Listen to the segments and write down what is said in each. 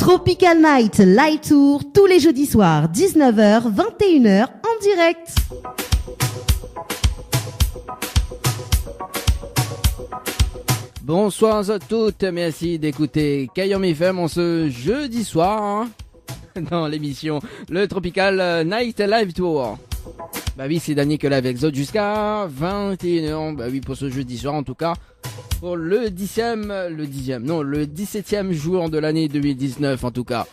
Tropical Night Live Tour tous les jeudis soirs 19h 21h en direct. Bonsoir à toutes, merci d'écouter Kayom FM en ce jeudi soir dans l'émission Le Tropical Night Live Tour. Bah oui, c'est Daniel que là avec Zod jusqu'à 21h. Bah oui, pour ce jeudi soir en tout cas. Pour le 17e jour de l'année 2019 en tout cas.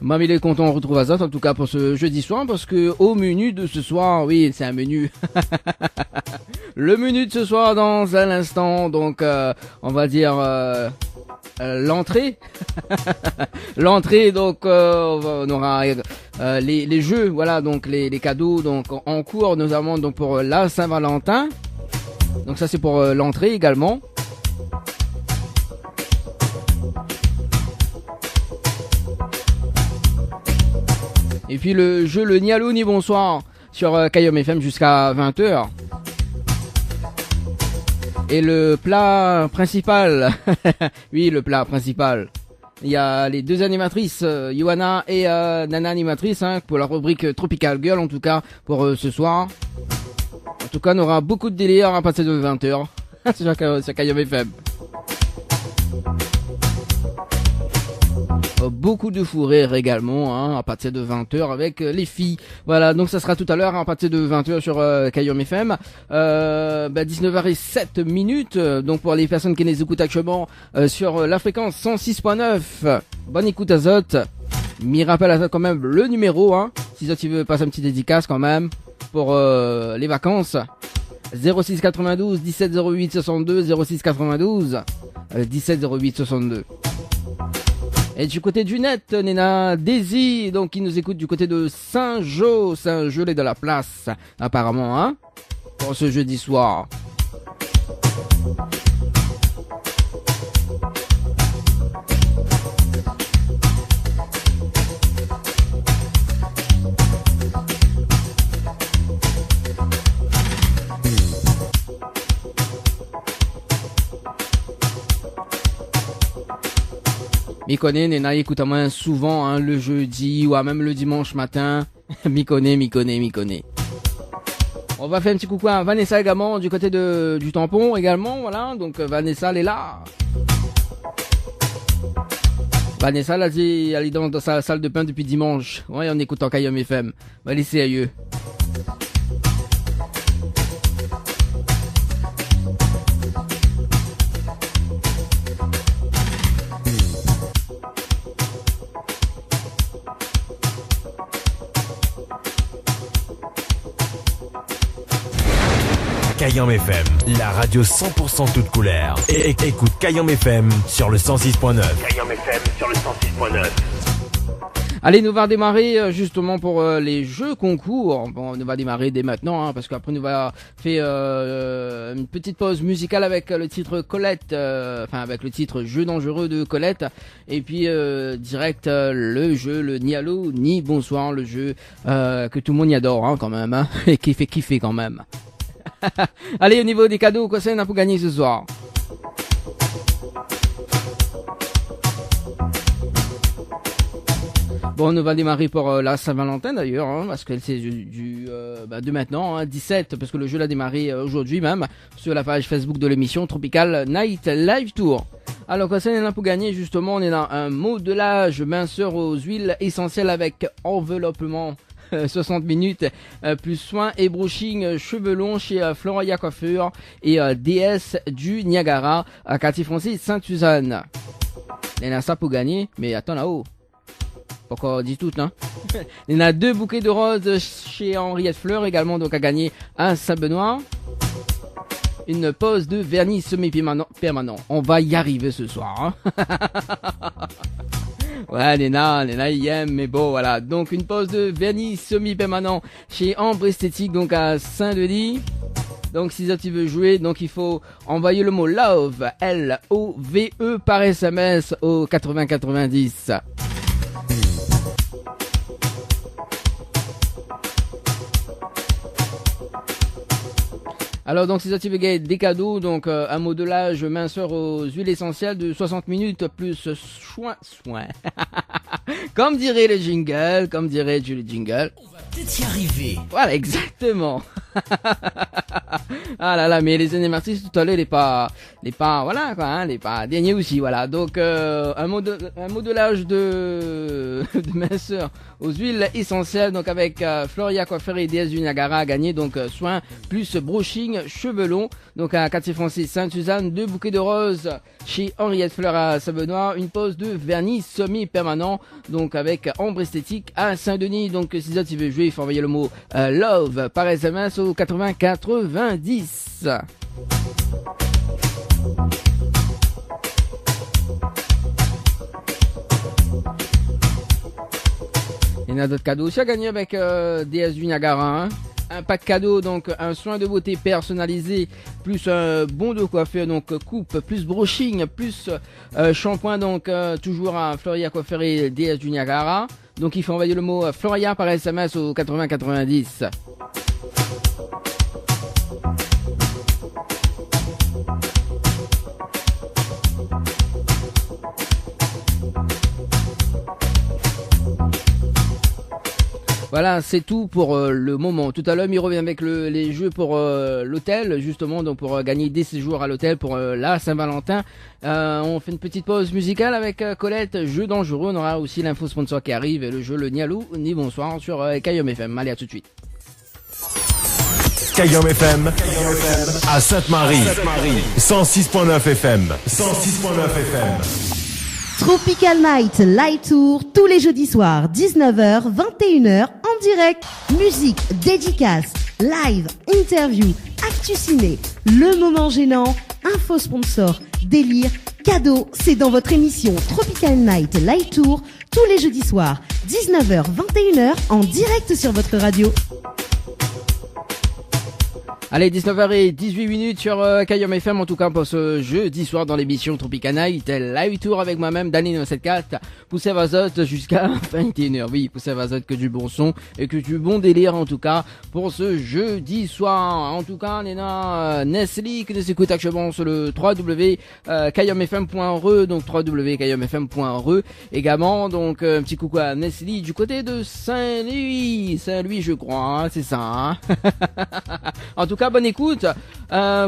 Mamie est content, on retrouve Azot en tout cas pour ce jeudi soir parce que au menu de ce soir, oui c'est un menu. Le menu de ce soir dans un instant, donc on va dire l'entrée. L'entrée donc on aura les jeux, voilà donc les cadeaux donc en cours notamment donc pour la Saint-Valentin. Donc ça c'est pour l'entrée également. Et puis le jeu le Ni Allô Ni Bonsoir sur Kayom FM jusqu'à 20h. Et le plat principal, oui le plat principal. Il y a les deux animatrices, Johanna et Nana animatrice, pour la rubrique Tropical Girl en tout cas pour ce soir. En tout cas on aura beaucoup de délire à partir de 20h sur Kayom FM. Beaucoup de fou rire également à partir de 20h avec les filles. Voilà, donc ça sera tout à l'heure à partir de 20h sur Kayom FM. 19h07 donc pour les personnes qui les écoutent actuellement sur la fréquence 106.9. Bonne écoute Azot. M'y rappelle Azot quand même le numéro si tu veux passer un petit dédicace quand même pour les vacances. 06 92 17 08 62 06 92 17 08 62. Et du côté du net, Nena Daisy, donc qui nous écoute du côté de Saint-Jean. Saint-Jean est de la place, apparemment, pour ce jeudi soir. M'y connaît, Nena écoute à moi souvent le jeudi ou même le dimanche matin. M'y connaît. On va faire un petit coucou à Vanessa également du côté du tampon également, voilà. Donc Vanessa elle est là. Vanessa elle est dans sa salle de bain depuis dimanche. Ouais, on écoute en Kayom FM. On va laisser ailleurs. Kayom FM, la radio 100% toute couleur. Et écoute Kayom FM sur le 106.9. Kayom FM sur le 106.9. Allez, nous va démarrer justement pour les jeux concours. Bon, on va démarrer dès maintenant parce qu'après nous va faire une petite pause musicale avec le titre Colette, avec le titre Jeu dangereux de Colette. Et puis direct le jeu le Ni Allô Ni Bonsoir, le jeu que tout le monde y adore quand même et qui fait kiffer quand même. Allez, au niveau des cadeaux, quoi c'est, on a pour gagner ce soir. Bon, on va démarrer pour la Saint-Valentin d'ailleurs, parce que c'est de maintenant, 17, parce que le jeu l'a démarré aujourd'hui même, sur la page Facebook de l'émission Tropical Night Live Tour. Alors, quoi c'est, on a pour gagner justement, on est dans un modelage minceur aux huiles essentielles avec enveloppement. 60 minutes plus soin et brushing cheveux longs chez Floria Coiffure et DS du Niagara à quartier français Sainte-Suzanne. Il y en a ça pour gagner, mais attends là-haut. Pas encore dit tout, Il y en a 2 bouquets de roses chez Henriette Fleur également, donc à gagner à Saint-Benoît. Une pose de vernis semi-permanent. On va y arriver ce soir. Ouais, Léna, il aime, mais bon, voilà. Donc, une pose de vernis semi-permanent chez Ambre Esthétique, donc à Saint-Denis. Donc, si tu veux jouer, donc il faut envoyer le mot LOVE, L-O-V-E par SMS au 8090. Alors donc si ça tu veux gagner des cadeaux, donc un modelage minceur aux huiles essentielles de 60 minutes plus soin. Comme dirait le jingle, comme dirait Julie Jingle. On va peut-être y arriver. Voilà, exactement. Ah là là, mais les animatrices tout à l'heure, les pas, voilà quoi, hein, les pas derniers aussi, voilà. Donc un modelage de minceur aux huiles essentielles, donc avec Floria Coiffeur et déesse du Niagara à gagner, donc soin plus brushing cheveux longs, donc à quartier français Sainte-Suzanne, 2 bouquets de roses chez Henriette Fleur à Savenois, une pose de vernis semi-permanent, donc avec ombre esthétique à Saint-Denis. Donc si ça tu veux jouer, il faut envoyer le mot love par SMS au 80 90. Il y en a d'autres cadeaux aussi à gagner avec DS du Niagara, hein. Un pack cadeau, donc un soin de beauté personnalisé, plus un bon de coiffure, donc coupe, plus brushing, plus shampoing, donc toujours à Floria Coiffeur et DS du Niagara. Donc il faut envoyer le mot Floria par SMS au 80 90. Voilà, c'est tout pour le moment. Tout à l'heure, il revient avec les jeux pour l'hôtel, justement, donc pour gagner des séjours à l'hôtel pour la Saint-Valentin. On fait une petite pause musicale avec Colette, jeu dangereux. On aura aussi l'info sponsor qui arrive et le jeu le ni allô ni bonsoir sur Kayom FM. Allez, à tout de suite. Kayom FM à Sainte-Marie, 106.9 FM, 106.9 FM. Tropical Night Light Tour tous les jeudis soirs 19h 21h en direct. Musique, dédicace, live, interview, actu ciné, le moment gênant, info sponsor, délire, cadeau, c'est dans votre émission Tropical Night Light Tour tous les jeudis soirs 19h 21h en direct sur votre radio. Allez, 19h18 sur Kayom FM, en tout cas pour ce jeudi soir dans l'émission Tropical Night Live Tour avec moi-même, Danny974, Poussez Vazote jusqu'à 21h. Oui, Poussez Vazote, que du bon son et que du bon délire en tout cas pour ce jeudi soir. En tout cas, on est là, Nestlé qui nous écoute actuellement sur le www.kayomfm.re, donc www.kayomfm.re également. Donc un petit coucou à Nestlé du côté de Saint-Louis, je crois, hein, c'est ça. Hein. En tout cas, bonne écoute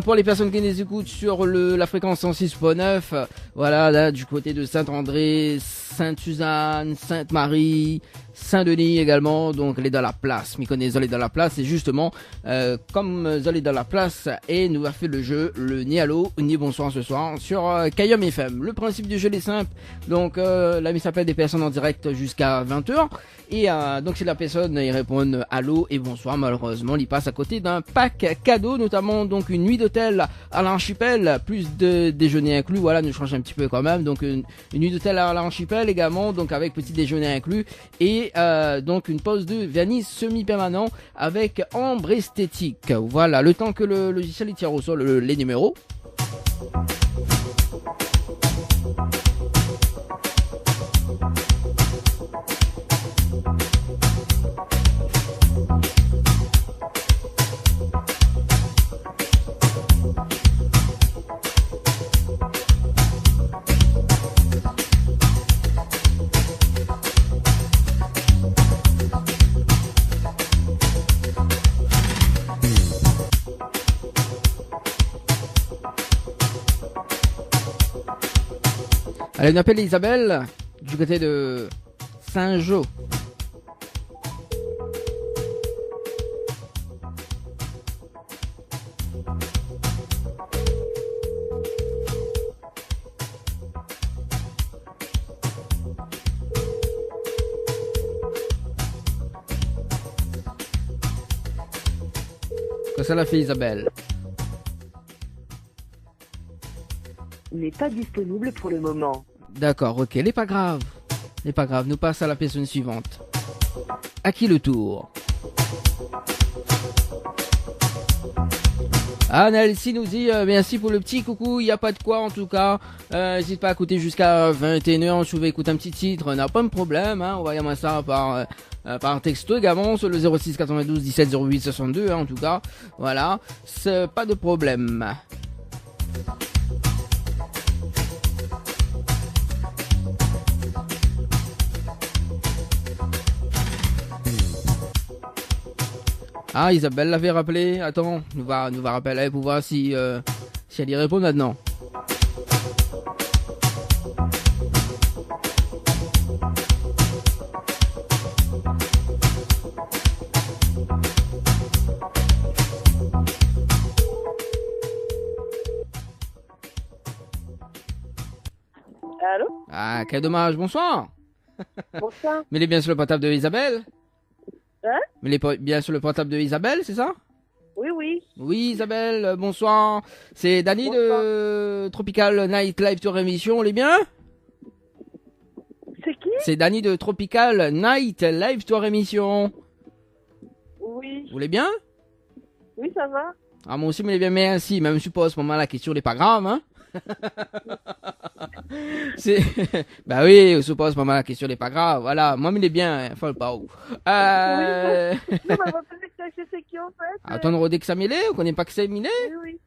pour les personnes qui nous écoutent sur la fréquence 106.9, voilà, là, du côté de Saint-André, Sainte-Suzanne, Sainte-Marie, Saint-Denis également, donc elle est dans la place, m'y connaît, elle est dans la place, et justement, comme elle est dans la place, et nous a fait le jeu, le ni allô, ni bonsoir ce soir, sur Kayom FM. Le principe du jeu est simple, donc l'ami s'appelle des personnes en direct jusqu'à 20h, et donc si la personne y répond allô et bonsoir, malheureusement, il passe à côté d'un pack cadeau, notamment donc une nuit d'hôtel à l'archipel, plus de déjeuner inclus, voilà, nous change un petit peu quand même, donc une nuit d'hôtel à l'archipel également, donc avec petit déjeuner inclus, et donc une pose de vernis semi-permanent avec ombre esthétique. Voilà, le temps que le logiciel il tire au sol les numéros. Allez, on appelle Isabelle du côté de Saint-Jean. Que ça l'a fait Isabelle? N'est pas disponible pour le moment. D'accord, ok, n'est pas grave. N'est pas grave, nous passons à la personne suivante. À qui le tour? Nancy nous dit merci pour le petit coucou, il n'y a pas de quoi en tout cas. N'hésite pas à écouter jusqu'à 21h, si vous voulez écouter un petit titre, n'a pas de problème, hein, on va y ça par par texto également sur le 06 92 17 08 62, en tout cas. Voilà, c'est pas de problème. Ah, Isabelle l'avait rappelé. Attends, nous va rappeler pour voir si elle y répond maintenant. Allô? Ah, quel dommage. Bonsoir. Bonsoir. Mais il est bien sur le portable de Isabelle? Hein? Mais il est bien sur le portable de Isabelle, c'est ça? Oui, oui. Oui, Isabelle, bonsoir. C'est Dany de Tropical Night Live Tour émission, on est bien? C'est qui? C'est Dany de Tropical Night Live Tour émission. Oui. Vous l'êtes bien? Oui, ça va. Ah, moi aussi, mais il est bien, merci. Même si pas à ce moment la question n'est pas grave, hein? C'est... bah oui, je suppose, maman, la question n'est pas grave. Voilà, moi, mais il est bien, enfin, le pas où. Oui. Non, mais c'est qui en fait? Attends, Rodé que ça mêlé, on connaît pas que c'est mêlé? Oui, oui.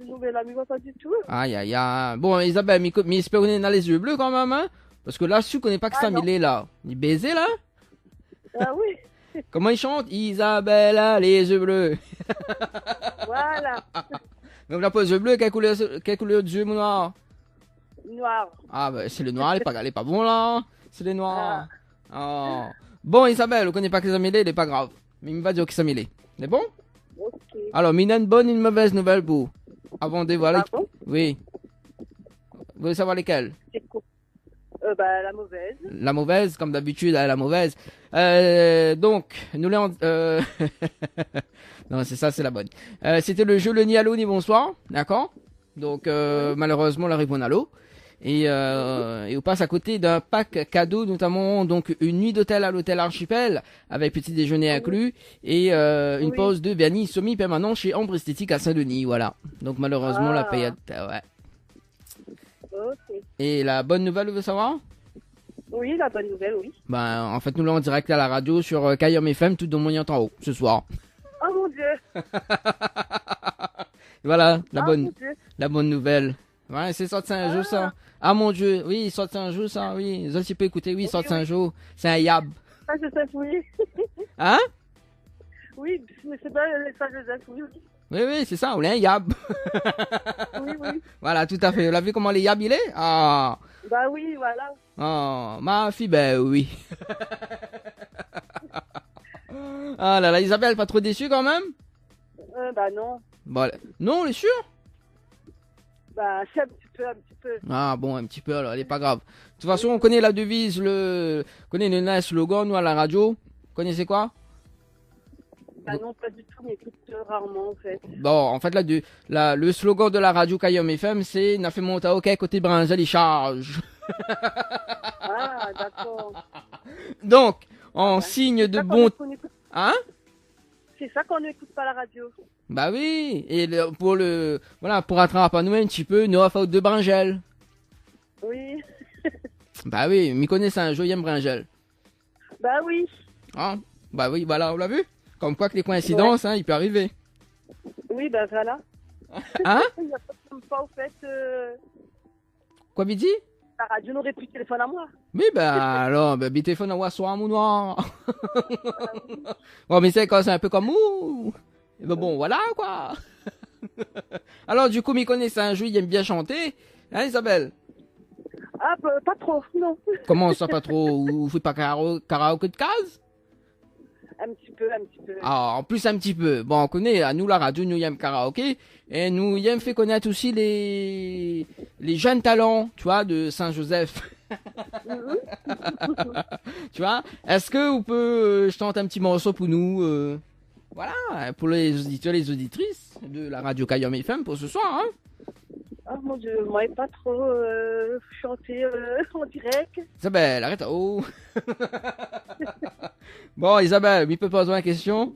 Non, mais là, mais pas du tout. Aïe, aïe, aïe. Bon, Isabelle, mais j'espère qu'on est dans les yeux bleus quand même, hein? Parce que là, je connais pas que ça mêlé, là. Il baisé, là? Ah oui. Comment il chante? Isabelle a les yeux bleus. Voilà. Mais on n'a pas les yeux bleus, quelle couleur de yeux, mon noir? Noir. Ah, bah, c'est le noir, il est pas bon, là. C'est le noir. Oh. Bon, Isabelle, on connaît pas que ça mêlé, il est pas grave. Mais il me va dire que ça mêlé. C'est bon? Ok. Alors, mais il y a une bonne et une mauvaise nouvelle pour. Avant de voir. Ah bon? Oui. Vous voulez savoir lesquelles? C'est quoi? Bah, la mauvaise. La mauvaise, comme d'habitude, la mauvaise. Donc, nous l'avons... non, c'est ça, c'est la bonne. C'était le jeu le ni allô ni bonsoir, d'accord? Donc, malheureusement, la réponse à l'eau. Et on passe à côté d'un pack cadeau, notamment donc une nuit d'hôtel à l'hôtel Archipel, avec petit déjeuner inclus, et une pause de vernis semi-permanent chez Ambre Esthétique à Saint-Denis, voilà. Donc, malheureusement, la payade... ouais. Ok. Et la bonne nouvelle, vous voulez savoir? Oui, la bonne nouvelle, oui. Ben, en fait, nous l'avons en direct à la radio sur Kayom FM, tout dans mon en haut, ce soir. Oh mon Dieu. Voilà, Mon Dieu. la bonne nouvelle. Ouais, c'est sorti un jour, ça. Ah, mon Dieu, oui, sorti un jour, ça, oui. Ça, tu peux écouter, oui, sorti un jour. C'est un yab. Ça, je sais, oui. Hein? Oui, mais c'est bien, ça, je sais, oui. Oui, c'est ça, on est un yab. Oui, oui. Voilà, tout à fait. Vous avez vu comment les yab, il est? Ah. Bah oui, voilà. Oh, ma fille, ben oui. Ah là là, Isabelle, pas trop déçue quand même? Bah non. Bon, non, on est sûr? Bah, c'est un petit peu. Ah bon, un petit peu, alors, elle est pas grave. De toute façon, on connaît la devise, connaît le nice slogan, nous, à la radio. Vous connaissez quoi? Bah non, pas du tout, mais écoute rarement, en fait. Bon, en fait, le slogan de la radio Kayom FM, c'est « N'a fait monter à OK, côté Brinzel, il charge ». Ah, d'accord. Donc, en signe de bon... Hein? C'est ça qu'on n'écoute pas la radio. Bah oui, et pour attraper à nous un petit peu, nos fautes de Bringel. Oui. Bah oui, m'y connaissez un jeu, j'aime Bringel. Bah oui. Ah, bah oui, voilà, on l'a vu. Comme quoi que les coïncidences, hein, il peut arriver. Oui, bah voilà. Hein? Il n'y a pas au fait... Quoi, Bidi? La radio n'aurait plus de téléphone à moi. Oui, bah alors, bah, téléphone à soir, mon noir. Bon, mais c'est quand c'est un peu comme nous. Et ben bon, voilà, quoi. Alors, du coup, m'y connaissez un jeu, il aime bien chanter. Hein, Isabelle? Ah, pas trop, non. Comment ça, pas trop? Vous faites pas karaoke de case? Un petit peu. Ah, en plus, un petit peu. Bon, on connaît, à nous, la radio, nous, y aime karaoké. Et nous, y aime fait connaître aussi les jeunes talents, tu vois, de Saint-Joseph. Tu vois? Est-ce que vous pouvez chanter un petit morceau pour nous, voilà, pour les auditeurs, les auditrices de la radio Kayom FM pour ce soir, hein? Oh mon Dieu, moi, pas trop chanter en direct. Isabelle, arrête. Oh. Bon, Isabelle, il peut poser une question?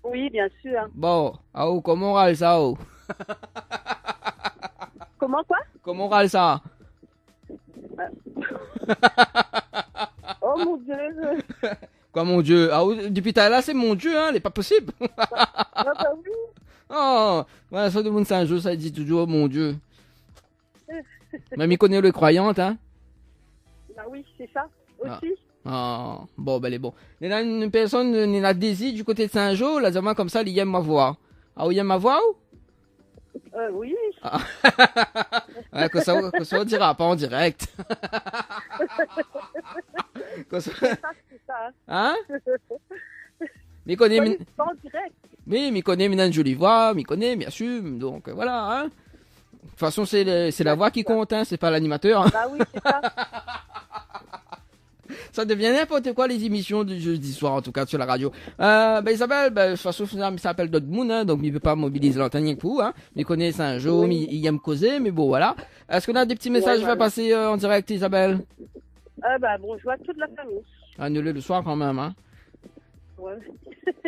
Oui, bien sûr. Bon, oh, comment on râle ça, oh? Comment, quoi? Comment on râle ça? Oh, Oh mon Dieu. Quoi, mon Dieu? Ah, depuis t'as là, c'est mon Dieu, hein, il est pas possible. Ah bah oui. Oh, voilà, ça de monde Saint-Jean, ça dit toujours, mon Dieu. Même il connaît le croyant, hein. Bah oui, c'est ça aussi. Ah, bon, ben, elle est bon. Il y a une personne, il y a Daisy du côté de Saint-Jean, là, vraiment comme ça, il aime ma voix. Ah, il aime ma voix ou? Oui. Ouais, que ça, on dira pas en direct. Que ça- C'est ça. Hein? Mais connaît, Oui, c'est pas en direct. oui, mais connaît une jolie voix, mais connaît, bien sûr, donc voilà, hein. De toute façon, c'est la voix qui compte, hein, c'est pas l'animateur. Hein. Bah oui, c'est ça. Ça devient n'importe quoi les émissions du jeudi soir, en tout cas sur la radio. Isabelle, de toute façon, ça s'appelle Dortmund, hein, donc il peut pas mobiliser l'antenne rien que vous, hein. Il connaît Saint-Jean, il aime causer, mais bon, voilà. Est-ce qu'on a des petits messages à faire passer en direct, Isabelle? Bah bonjour à toute la famille. Annulé le soir quand même, hein. Ouais.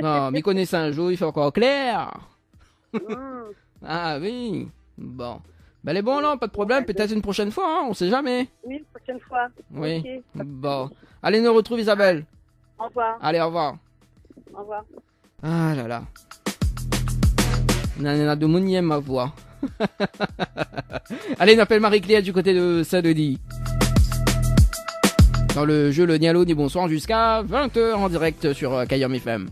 Non, mais il connaît Saint-Jean, il fait encore clair. Mm. Ah oui, bon. Ben, elle est bon, là, pas de problème, peut-être une prochaine fois, hein, on sait jamais. Oui, prochaine fois. Oui, Ok. bon. Allez, nous retrouve Isabelle. Au revoir. Allez, au revoir. Au revoir. Ah là là. Nana de mon aime ma voix. Allez, on appelle Marie-Claire du côté de Saint-Denis. Dans le jeu Le Nialo dit bonsoir jusqu'à 20h en direct sur Kayam FM.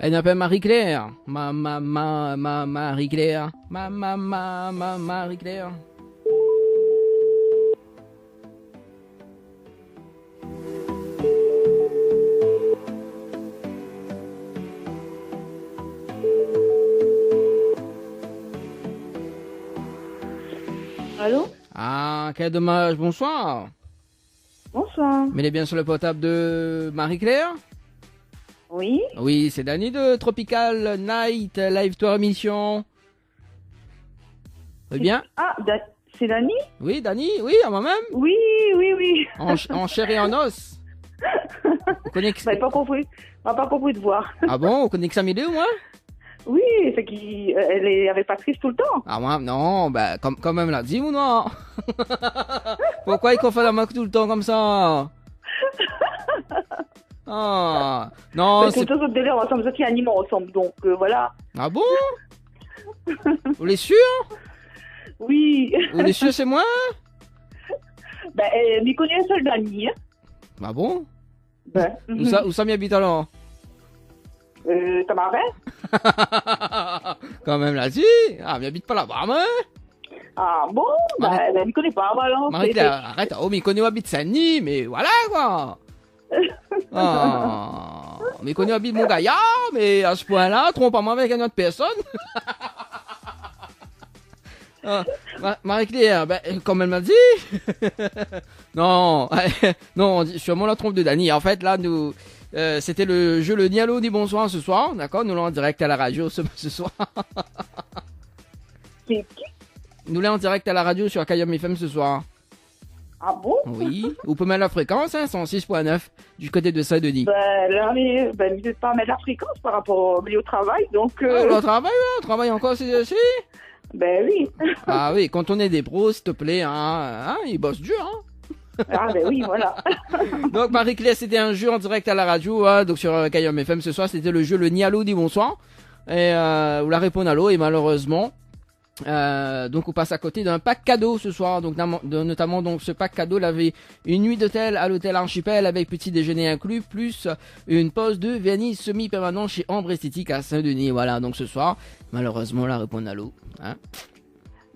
Elle m'appelle Marie-Claire. Marie-Claire. Marie-Claire. Allô? Ah, quel dommage, bonsoir. Bonsoir. Mais elle est bien sur le portable de Marie-Claire? Oui? Oui, c'est Dani de Tropical Night Live Tour Émission. Eh bien? Ah, c'est Dani? Oui, Dani, oui, à moi-même. Oui, oui, oui. En chair et en os. Vous connaissez... J'avais pas compris. On n'a pas compris de voir. Ah bon, vous connaissez Samidé ou moi? Oui, c'est qu'elle est avec Patrice tout le temps. Ah moi, non, bah, quand même l'a dit ou non? Pourquoi il confond la marque tout le temps comme ça? Ah, non, Mais c'est... tout le temps, délire ensemble, ça qui anime ensemble, donc voilà. Ah bon? Vous l'êtes sûr? Oui. Vous l'êtes sûr c'est moi? Ben, m'y connaît un seul Dani. Hein. Ah bon? Ben. Où ça m'y habite alors? Tamarin? Quand même l'a dit. Ah, m'y habite pas là-bas, moi. Ah bon? Ben, m'y connaît pas, voilà. Marie-Claire, arrête, oh, m'y connaît où habite Saint-Denis, mais voilà, quoi. Ah, m'y connaît où habite mon gaillard, mais à ce point-là, trompe-moi avec une autre personne. Ah, Marie-Claire, ben, comme elle m'a dit. Non, non, sûrement la trompe de Dani. En fait, là, nous, c'était le jeu Le Nialo dit bonsoir ce soir, d'accord? Nous l'avons en direct à la radio ce soir. C'est qui? Nous l'avons en direct à la radio sur Kayam FM ce soir. Ah bon? Oui, vous pouvez mettre la fréquence, hein, 106.9 du côté de Saint-Denis. Ben, là, n'hésitez pas à mettre la fréquence par rapport au travail, donc... On travaille encore, c'est... Ben oui. Ah oui, quand on est des pros, s'il te plaît, hein, ils bossent dur, hein. Ah ben oui, voilà. Donc Marie-Claire, c'était un jeu en direct à la radio, hein, donc sur Kayam FM ce soir, c'était le jeu Le Nialo dit bonsoir. Et vous la répondez à l'eau, et malheureusement... donc on passe à côté d'un pack cadeau ce soir, donc notamment donc ce pack cadeau, il avait une nuit d'hôtel à l'hôtel Archipel avec petit déjeuner inclus, plus une pause de vernis semi-permanent chez Ambre Esthétique à Saint-Denis. Voilà, donc ce soir, malheureusement la réponse à l'eau. Hein.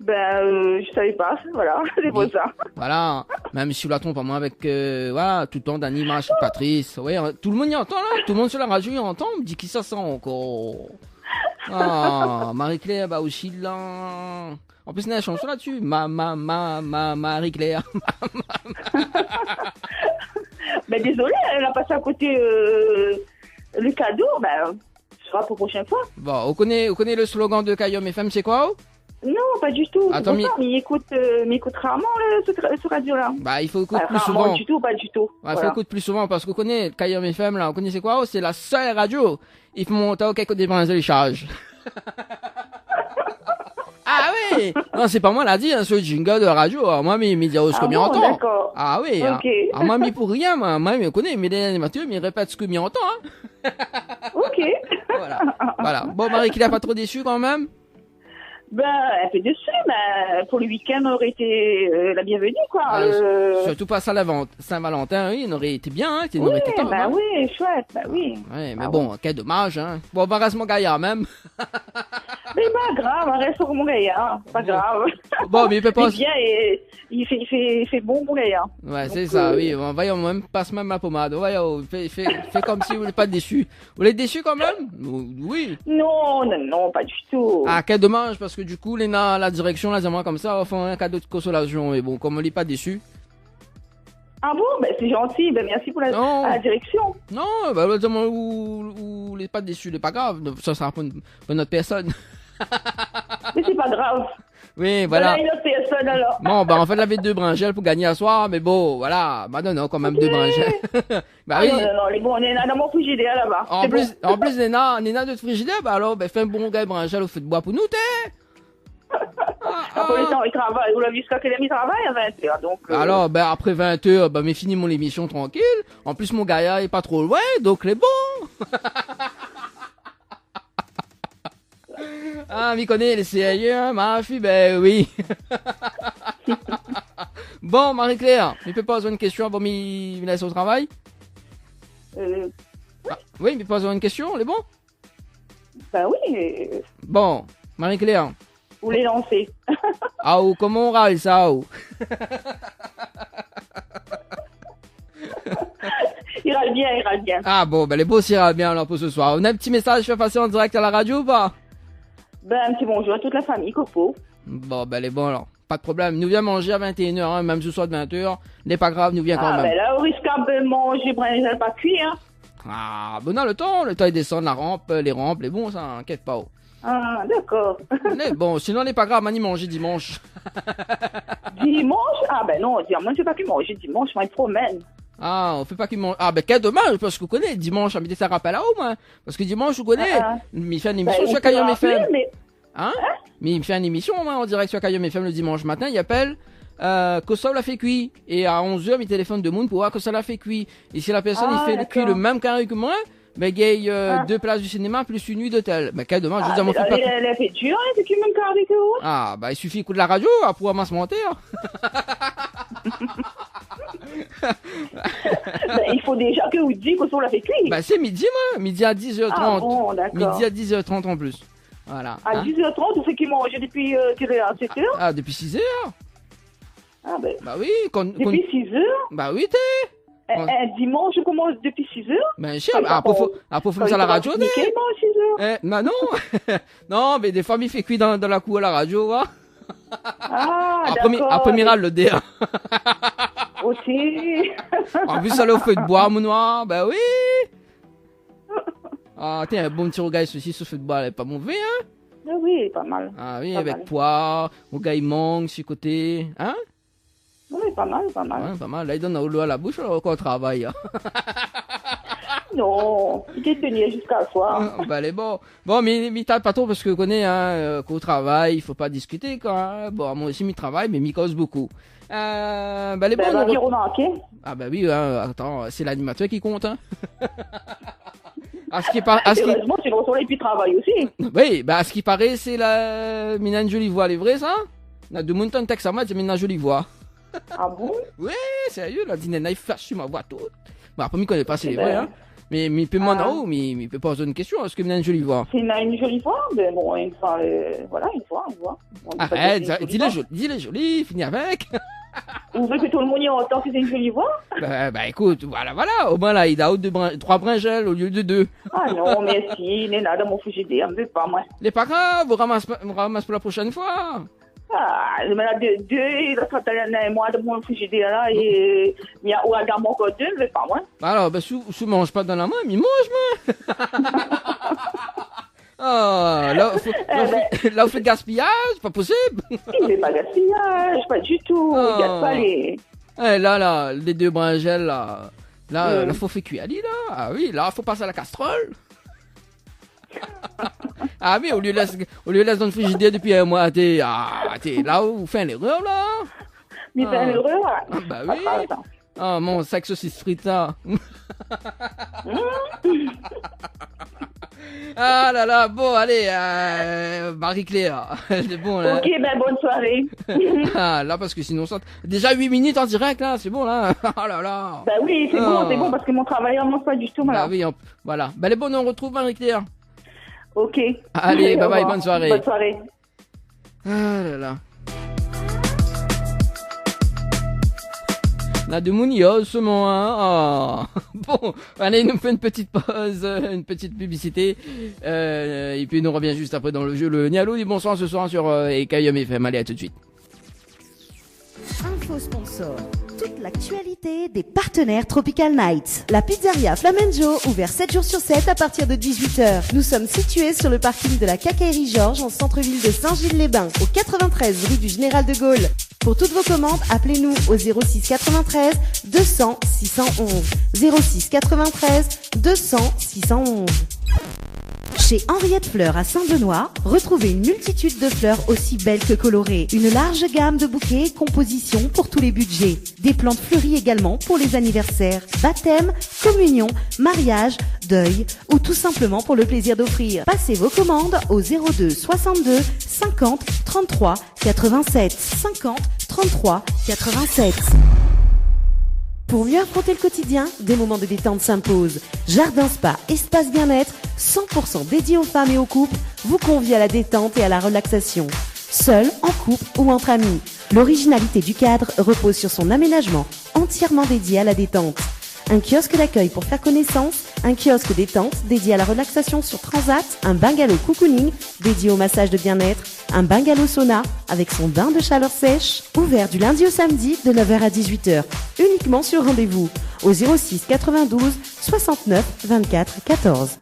Ben, je savais pas, voilà, c'est pour ça. Voilà, même si vous la trompez pas moi avec, voilà, tout le temps d'animation, Patrice, ouais, tout le monde y entend là, tout le monde sur la radio y entend, me dit qui ça sent encore. Ah, Marie-Claire, bah aussi là. En plus, il y a une chanson là-dessus. Marie-Claire. Ben désolé, elle a passé à côté le cadeau. Ben, ce sera pour la prochaine fois. Bon, on connaît le slogan de Kayom FM, c'est quoi? Non, pas du tout. Attends, mais il écoute rarement ce radio-là. Bah, il faut écouter plus Rarement souvent. du tout, pas du tout. Ouais, il faut Voilà. écouter plus souvent parce qu'on connaît Kayom FM là, on connaît c'est quoi? C'est la seule radio. Il faut monter au quelques dépenses de charge. Ah oui! Non, c'est pas moi l'a dit, hein, ce jingle de radio. Alors, moi, mais dit ce que m'y entend. D'accord. Ah oui, Ok. ah, moi, mais pour rien, moi, je connais, mais les animateurs, mais ils répètent ce que m'y entend, hein. Ok. Voilà. Bon, Marie, qu'il a pas trop déçu quand même? Ben, un peu déçu, mais pour le week-end, on aurait été la bienvenue, quoi. Ah, surtout pas Saint-Valentin, oui, il aurait été bien, hein, il Oui, aurait été top, ben hein. oui, chouette, ben oui. Ouais, mais Ah bon, quel dommage, hein. Bon, embarrasse mon gaillard même. Mais pas grave, on reste sur mon gaillard, pas grave. Bon, mais il peut pas. Il est bien et il fait bon, mon gaillard. Ouais, c'est Donc, ça, oui. On va même passe même la pommade. Voyons, fais comme si vous n'êtes pas déçu. Vous êtes déçu quand même? Oui. Non, pas du tout. Ah, quel dommage, parce que du coup, la direction, là, moi comme ça, on fait un cadeau de consolation. Et bon, comme on n'est pas déçu. Ah bon, ben c'est gentil, ben merci pour Non. la direction. Non, bah, l'autre moment où n'est pas déçu, n'est pas grave. Ça sera pour notre personne. Mais c'est pas grave. Oui, voilà. Une autre personne alors. Bon, bah, en fait, il avait 2 bringelles pour gagner à soir, mais bon, voilà. Bah, non, quand même 2 bringelles. Bah, Ah oui. non, les bons, on est là dans mon frigidaire là-bas. En C'est plus, bon. en plus, Néna de notre frigidaire, bah alors, fais un bon gars bringel au feu de bois pour nous, t'es. Après le temps, il travaille. Vous l'avez vu jusqu'à quelle heure il travaille à 20h. Donc, Alors, ben, après 20h, ben, mais fini mon émission tranquille. En plus, mon gaillard est pas trop loin, donc les bons. Ah, m'y connaît, les sérieux, hein, ma fille, ben oui. Bon, Marie-Claire, il peut poser une question avant me laisser au travail? Ah, oui, il peut poser une question, les bons? ben oui, Bon, Marie-Claire. vous les lancez. Ah, ou comment on râle ça, ou? Il râle bien. Ah bon, ben les beaux s'ira bien alors pour ce soir. On a un petit message fait passer en direct à la radio ou pas? Ben, un petit bonjour à toute la famille, Coco. Bon, ben les bons alors. Pas de problème. Nous viens manger à 21h, hein, même ce soir de 20h. N'est pas grave, nous viens quand Ah, même. ben là, on risque de manger brinjal pas cuit, hein. Ah, bon, non, le temps il descend la rampe, les rampes, les bons, ça, inquiète pas. Oh. Ah, d'accord. Mais bon, sinon, n'est pas grave, on y manger dimanche. Dimanche? Ah, ben non, dimanche, je sais pas qui manger dimanche, moi, il promène. Ah, on fait pas qu'il mange. Ah, ben quel dommage, parce que vous connaissez, dimanche, à midi, ça rappelle là-haut, moi. Parce que dimanche, vous connaissez, il fait une émission sur Kayom FM. Hein? Mais il me fait une émission, moi, en direct sur Kayom FM le dimanche matin, il appelle. Que ça l'a fait cuit. Et à 11h, il téléphone de monde pour voir que ça l'a fait cuit. Et si la personne, il fait le cuit le même carré que moi, ben, il y a 2 places du cinéma plus une nuit d'hôtel. Ben, quel dommage, je veux dire, mon fils pas. Elle a fait dur, hein, c'est qui même carré que vous? Ah, bah, il suffit de la radio à pouvoir m'en se monter. Ben, il faut déjà que vous dites que ça l'a fait cuire. Bah, c'est midi, moi. Midi à 10h30. Ah bon, d'accord. Midi à 10h30 en plus. Voilà. À Hein? 10h30, vous faites qui mange depuis quelle heure? 7h? Ah, depuis 6h. Ah, ben. Bah oui, Depuis 6h? Bah oui, t'es. Un dimanche, je commence depuis 6h? Ben, cher, après, faut ça à la radio, t'es. Nickel, moi, 6h. Bah non. Non, mais des fois, il fait cuire dans la cour à la radio, hein. Ah, Après, Miral le dé. Aussi. En plus, ça le feu de bois, mon noir. Bah oui. Ah, tiens, un bon petit rogaille, ceci, ce feu de bois, elle est pas mauvais, hein. Ah oui, pas mal. Ah oui, Pas avec mal. poire, rogaille mangue, sur côté. Hein? Oui, pas mal. Ouais, pas mal. Là, il donne l'eau à la bouche, alors qu'on travaille. Hein. Non, il est tenu jusqu'à soir. Bah, elle est bon. Bon, mais t'as pas trop parce que je connais, hein, qu'au travail, il faut pas discuter, quoi. Hein. Bon, moi aussi, je travaille, mais m'y cause beaucoup. Bah, les Ben, bons. va dire remarquer. Ah, bah oui, hein, attends, c'est l'animateur qui compte, hein. À ce qui paraît, Heureusement, c'est le soleil puis travail aussi. oui, bah, à ce qui paraît, c'est la Mina Jolie Voix, elle est vraie, ça? Na de montant texte à moi, c'est Mina Jolie Voix. Ah bon? Oui, sérieux, la dîner il flash sur ma voix toute. Bon, après, je connais pas, c'est Ben, vrai, hein. Mais il peut m'en haut, mais il peut poser une question, est-ce que Mina Jolie Voix? C'est une jolie voix, mais bon, une fois, voilà, une voix. On dit pas que c'est Arrête, une jolie voix. dis-le joli, finis avec. Vous voulez que tout le monde y entende que c'est une jolie voix? Bah écoute, voilà. Au moins là, il a 3 bringelles au lieu de 2. Ah non, merci. Il n'est là dans mon frigidaire. Je ne veux pas, moi. Les pas grave, vous ramasse pour la prochaine fois. Ah, je me l'ai deux, il reste et moi dans mon frigidaire là, et il y a ouragan mon côté, je ne veux pas, moi. Alors, bah, sous mange pas dans la main, mais mange, moi. Ah, là, vous faites gaspillage, pas possible. Il n'est pas gaspillage, pas du tout. Oh. Il a pas les... Là, les 2 bringelles, là, faut faire cuire, là. Ah oui, là, faut passer à la casserole. Ah oui, au lieu de laisser dans le frigidaire depuis un mois, t'es là où vous faites l'erreur, là. Mais c'est une erreur. Bah oui. Ah, mon sac saucisse frites, là. Ah là là, bon, allez, Marie-Claire, c'est bon, là. Ok, ben bonne soirée. Ah, là, parce que sinon, ça... Déjà 8 minutes en direct, là, c'est bon, là. Oh là là. Ben oui, c'est bon, parce que mon travail avance pas du tout, Ah malade. oui, voilà. Ben les bonnes, on retrouve Marie-Claire. Ok. Allez, bye bye, bonne soirée. Bonne soirée. Ah là là. On a de Mounios, ce moment, hein. Oh. Bon, allez, nous fait une petite pause, une petite publicité. Et puis nous revient juste après dans le jeu le Nialo du bonsoir ce soir sur Kayom FM. Allez, à tout de suite. Info sponsor. Toute l'actualité des partenaires Tropical Night. La pizzeria Flamenjo, ouvert 7 jours sur 7 à partir de 18h. Nous sommes situés sur le parking de la Quincaillerie Georges en centre-ville de Saint-Gilles-les-Bains, au 93 rue du Général de Gaulle. Pour toutes vos commandes, appelez-nous au 06 93 200 611. 06 93 200 611. Chez Henriette Fleurs à Saint-Benoît, retrouvez une multitude de fleurs aussi belles que colorées. Une large gamme de bouquets et compositions pour tous les budgets. Des plantes fleuries également pour les anniversaires, baptêmes, communions, mariages, deuil ou tout simplement pour le plaisir d'offrir. Passez vos commandes au 02 62 50 33 87. 50 33 87. Pour mieux affronter le quotidien, des moments de détente s'imposent. Jardin Spa, espace bien-être, 100% dédié aux femmes et aux couples, vous convie à la détente et à la relaxation. Seul, en couple ou entre amis. L'originalité du cadre repose sur son aménagement, entièrement dédié à la détente. Un kiosque d'accueil pour faire connaissance, un kiosque détente dédié à la relaxation sur Transat, un bungalow cocooning dédié au massage de bien-être, un bungalow sauna avec son bain de chaleur sèche, ouvert du lundi au samedi de 9h à 18h, uniquement sur rendez-vous, au 06 92 69 24 14.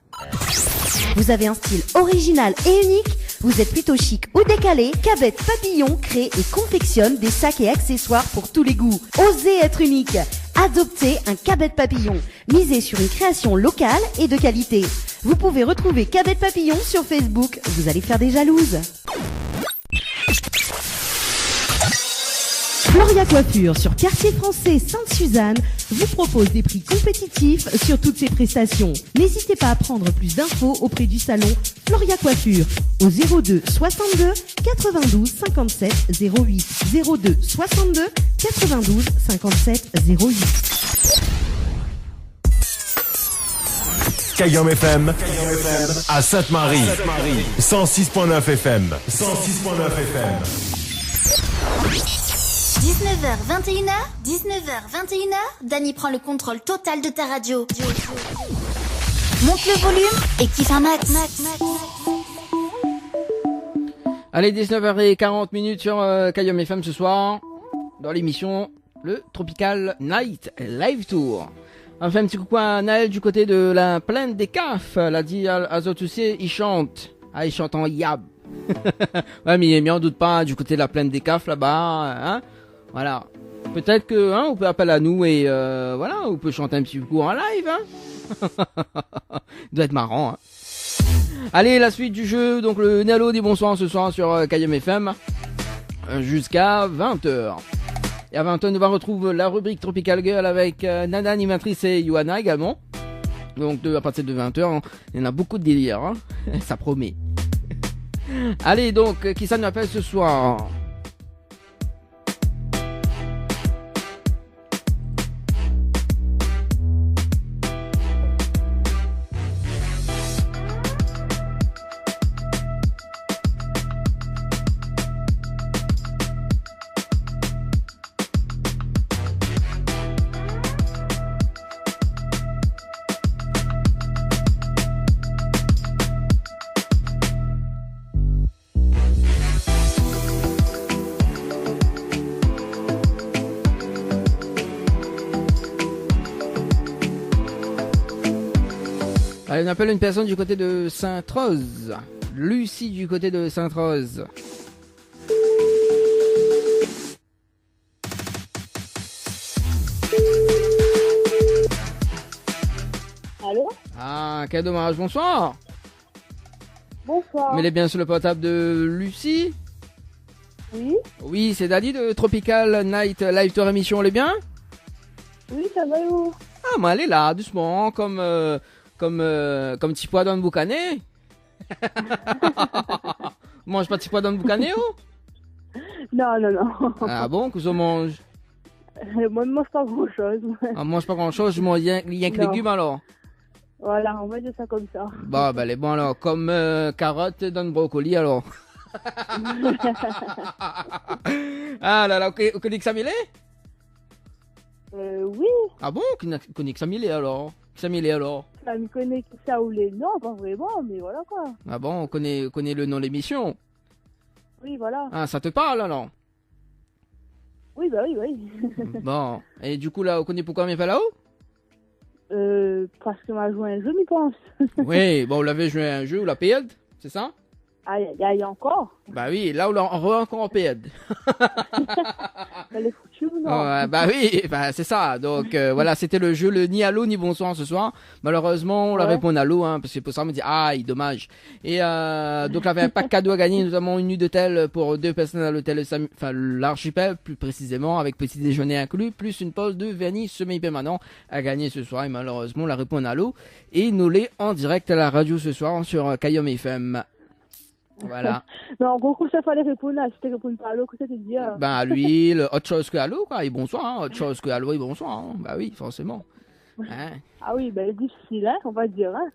Vous avez un style original et unique? Vous êtes plutôt chic ou décalé? Cabette Papillon crée et confectionne des sacs et accessoires pour tous les goûts. Osez être unique. Adoptez un Cabette Papillon. Misez sur une création locale et de qualité. Vous pouvez retrouver Cabette Papillon sur Facebook. Vous allez faire des jalouses. Floria Coiffure sur Quartier Français Sainte-Suzanne vous propose des prix compétitifs sur toutes ses prestations. N'hésitez pas à prendre plus d'infos auprès du salon Floria Coiffure au 02 62 92 57 08 02 62 92 57 08. Kayom FM à Sainte-Marie 106.9 FM 106.9 FM. 19h21h, Dany prend le contrôle total de ta radio. Monte le volume et kiffe un max. Allez, 19h40 sur Kayom FM ce soir, dans l'émission le Tropical Night Live Tour. On fait un petit coucou à Naël du côté de la plaine des Cafs. Elle a dit à Zotussier, il chante. Ah, il chante en yab. Ouais, mais on doute pas, du côté de la plaine des Cafs là-bas, hein. Voilà. Peut-être que, hein, on peut appeler à nous et voilà, on peut chanter un petit coup en live, hein. Doit être marrant, hein. Allez, la suite du jeu, donc le Nalo dit bonsoir ce soir sur Kayom FM jusqu'à 20h. Et à 20h, nous va retrouver la rubrique Tropical Girl avec Nana animatrice et Johanna également. Donc à partir de 20h, il y en a beaucoup de délire, hein. Ça promet. Allez, donc, qui ça nous appelle ce soir? Allez, on appelle une personne du côté de Sainte-Rose. Lucie du côté de Sainte-Rose. Allô? Ah, quel dommage, bonsoir. Bonsoir. Mais elle est bien sur le portable de Lucie. Oui? Oui, c'est Dani de Tropical Night Live Tour émission, elle est bien? Oui, ça va et vous? Ah, moi elle est là, doucement, comme petit pois dans le boucané. Mange pas petit pois dans le boucané, oh? Non, non, non. Ah bon, que je mange? Moi, je mange pas grand-chose. On mange pas grand chose, je mange rien que les Non. légumes alors. Voilà, on va dire ça comme ça. Bah, elle est bon alors, comme carotte dans le brocoli alors. Ah là là, vous connaissez que ça mêlé? Oui, Ah bon, vous connaissez que ça mêlé alors? Que ça mêlé alors? ça me connaît qui ça ou les... Non, pas vraiment, mais voilà quoi. Ah bon, on connaît le nom de l'émission. Oui, voilà. Ah, ça te parle alors? Oui, bah oui, oui. Bon, et du coup là, vous connaissez pourquoi on n'est pas là-haut? Parce que m'a joué un jeu, m'y pense. Oui, bon, on l'avait joué à un jeu ou la période, c'est ça? Aïe, aïe, aïe, encore. Bah oui, là on re encore en période. Elle est foutue ou non? Ouais, bah oui, bah c'est ça. Donc voilà, c'était le jeu, le ni allô ni bonsoir ce soir. Malheureusement, on l'a Ouais. répondu allô, hein, parce que pour ça on me dit aïe, dommage. Et donc il y avait un pack cadeau à gagner, notamment une nuit d'hôtel pour 2 personnes à l'hôtel, enfin l'archipel plus précisément, avec petit déjeuner inclus, plus une pause de vernis semi permanent à gagner ce soir. Et malheureusement, on l'a répondu allô et nous l'est en direct à la radio ce soir sur Kayom FM. Voilà. Non, en gros, ça fallait répondre. Si tu réponds pas à l'eau, que ça te dit. Ben à lui, autre chose que allô, quoi. Et bonsoir, hein. Autre chose que allô et bonsoir. Hein. Bah oui, forcément. Hein. Ah oui, ben difficile, hein, on va dire. Hein.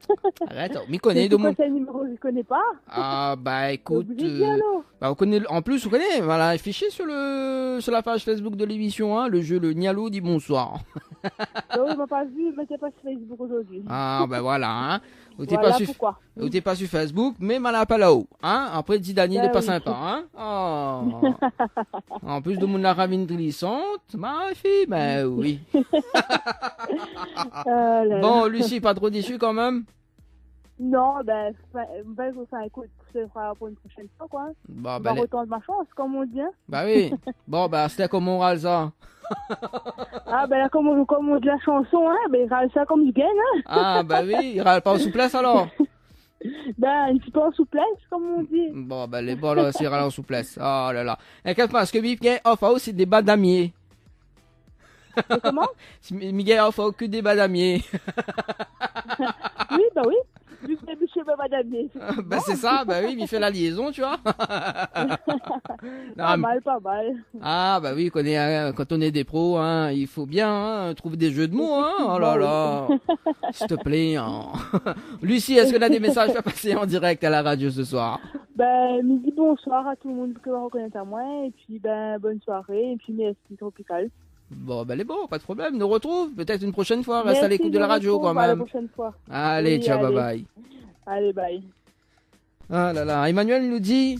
Arrête, m'y connaît de Pourquoi mon. c'est un numéro que je connais pas? Ah bah écoute, Obligé de dire allô. bah on connaît, en plus on connaît, voilà, affiché sur la page Facebook de l'émission, hein, le jeu le Nialo dit bonsoir. Non, il m'a pas vu, mais c'est pas sur Facebook aujourd'hui. Ah bah voilà, hein. Ou t'es Voilà pas sur, pourquoi. ou t'es pas sur Facebook, mais mal pas là-haut, hein. Après dit Dani, il Bah est pas oui. sympa, hein. Oh. En plus de mon la ravine glissante, ma fille, ben oui. Là, là. Bon, Lucie, pas trop déçue quand même. Non, écoute, ce sera pour une prochaine fois, quoi. Bah, On bah, va retenter ma chance, comme on dit. Hein. bah oui. Bon, bah c'était comme on râle ça. Ah, ben là, comme on dit la chanson, hein, ben, il râle ça comme du gain, hein. Ah, bah oui, il râle pas en souplesse alors. Ben, un petit peu en souplesse, comme on dit. Bon, bah les balles, c'est râle en souplesse. Oh là là. Et qu'est-ce parce que Miguel offre aussi des badamiers. Et comment? Miguel offre que des badamiers. Oui, bah oui. Vu que début chez madame. Bah c'est ça, bah oui, il fait la liaison, tu vois. Non, Pas mais- mal, pas mal. Ah bah oui, quand on est des pros, hein, il faut bien hein, trouver des jeux de mots, hein. Oh là là. S'il te plaît. Hein. Lucie, est-ce que tu as des messages à passer en direct à la radio ce soir? Ben, midi bonsoir à tout le monde qui va reconnaître à moi. Et puis, ben, bonne soirée. Et puis, merci Tropical. Bon, bah les bon, pas de problème, nous retrouve peut-être une prochaine fois, reste à Merci, l'écoute de la nous radio retrouvons quand à la même. prochaine fois. Allez, Oui, ciao, allez. bye bye. Allez, bye. Ah là là, Emmanuel nous dit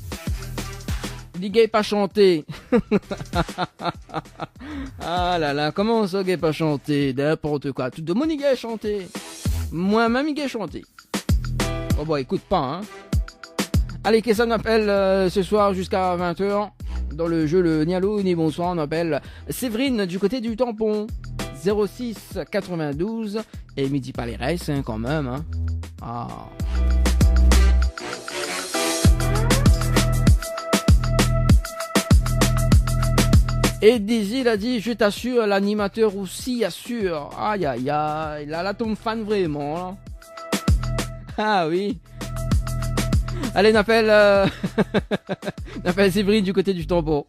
gay pas chanté. Ah là là, comment ça gay pas chanté? N'importe quoi, tout de mon gay chanté. Moi-même gay chanté. Oh bah écoute pas hein. Allez, qu'est-ce qu'on appelle ce soir jusqu'à 20h dans le jeu le Nialo ni bonsoir, on appelle Séverine du côté du tampon 06 92 et midi pas les races hein, quand même hein. Ah. Et Dizzy il a dit je t'assure l'animateur aussi assure. Aïe aïe aïe, là ton fan vraiment là. Ah oui. Allez, on appelle, on appelle Séverine du côté du tampon.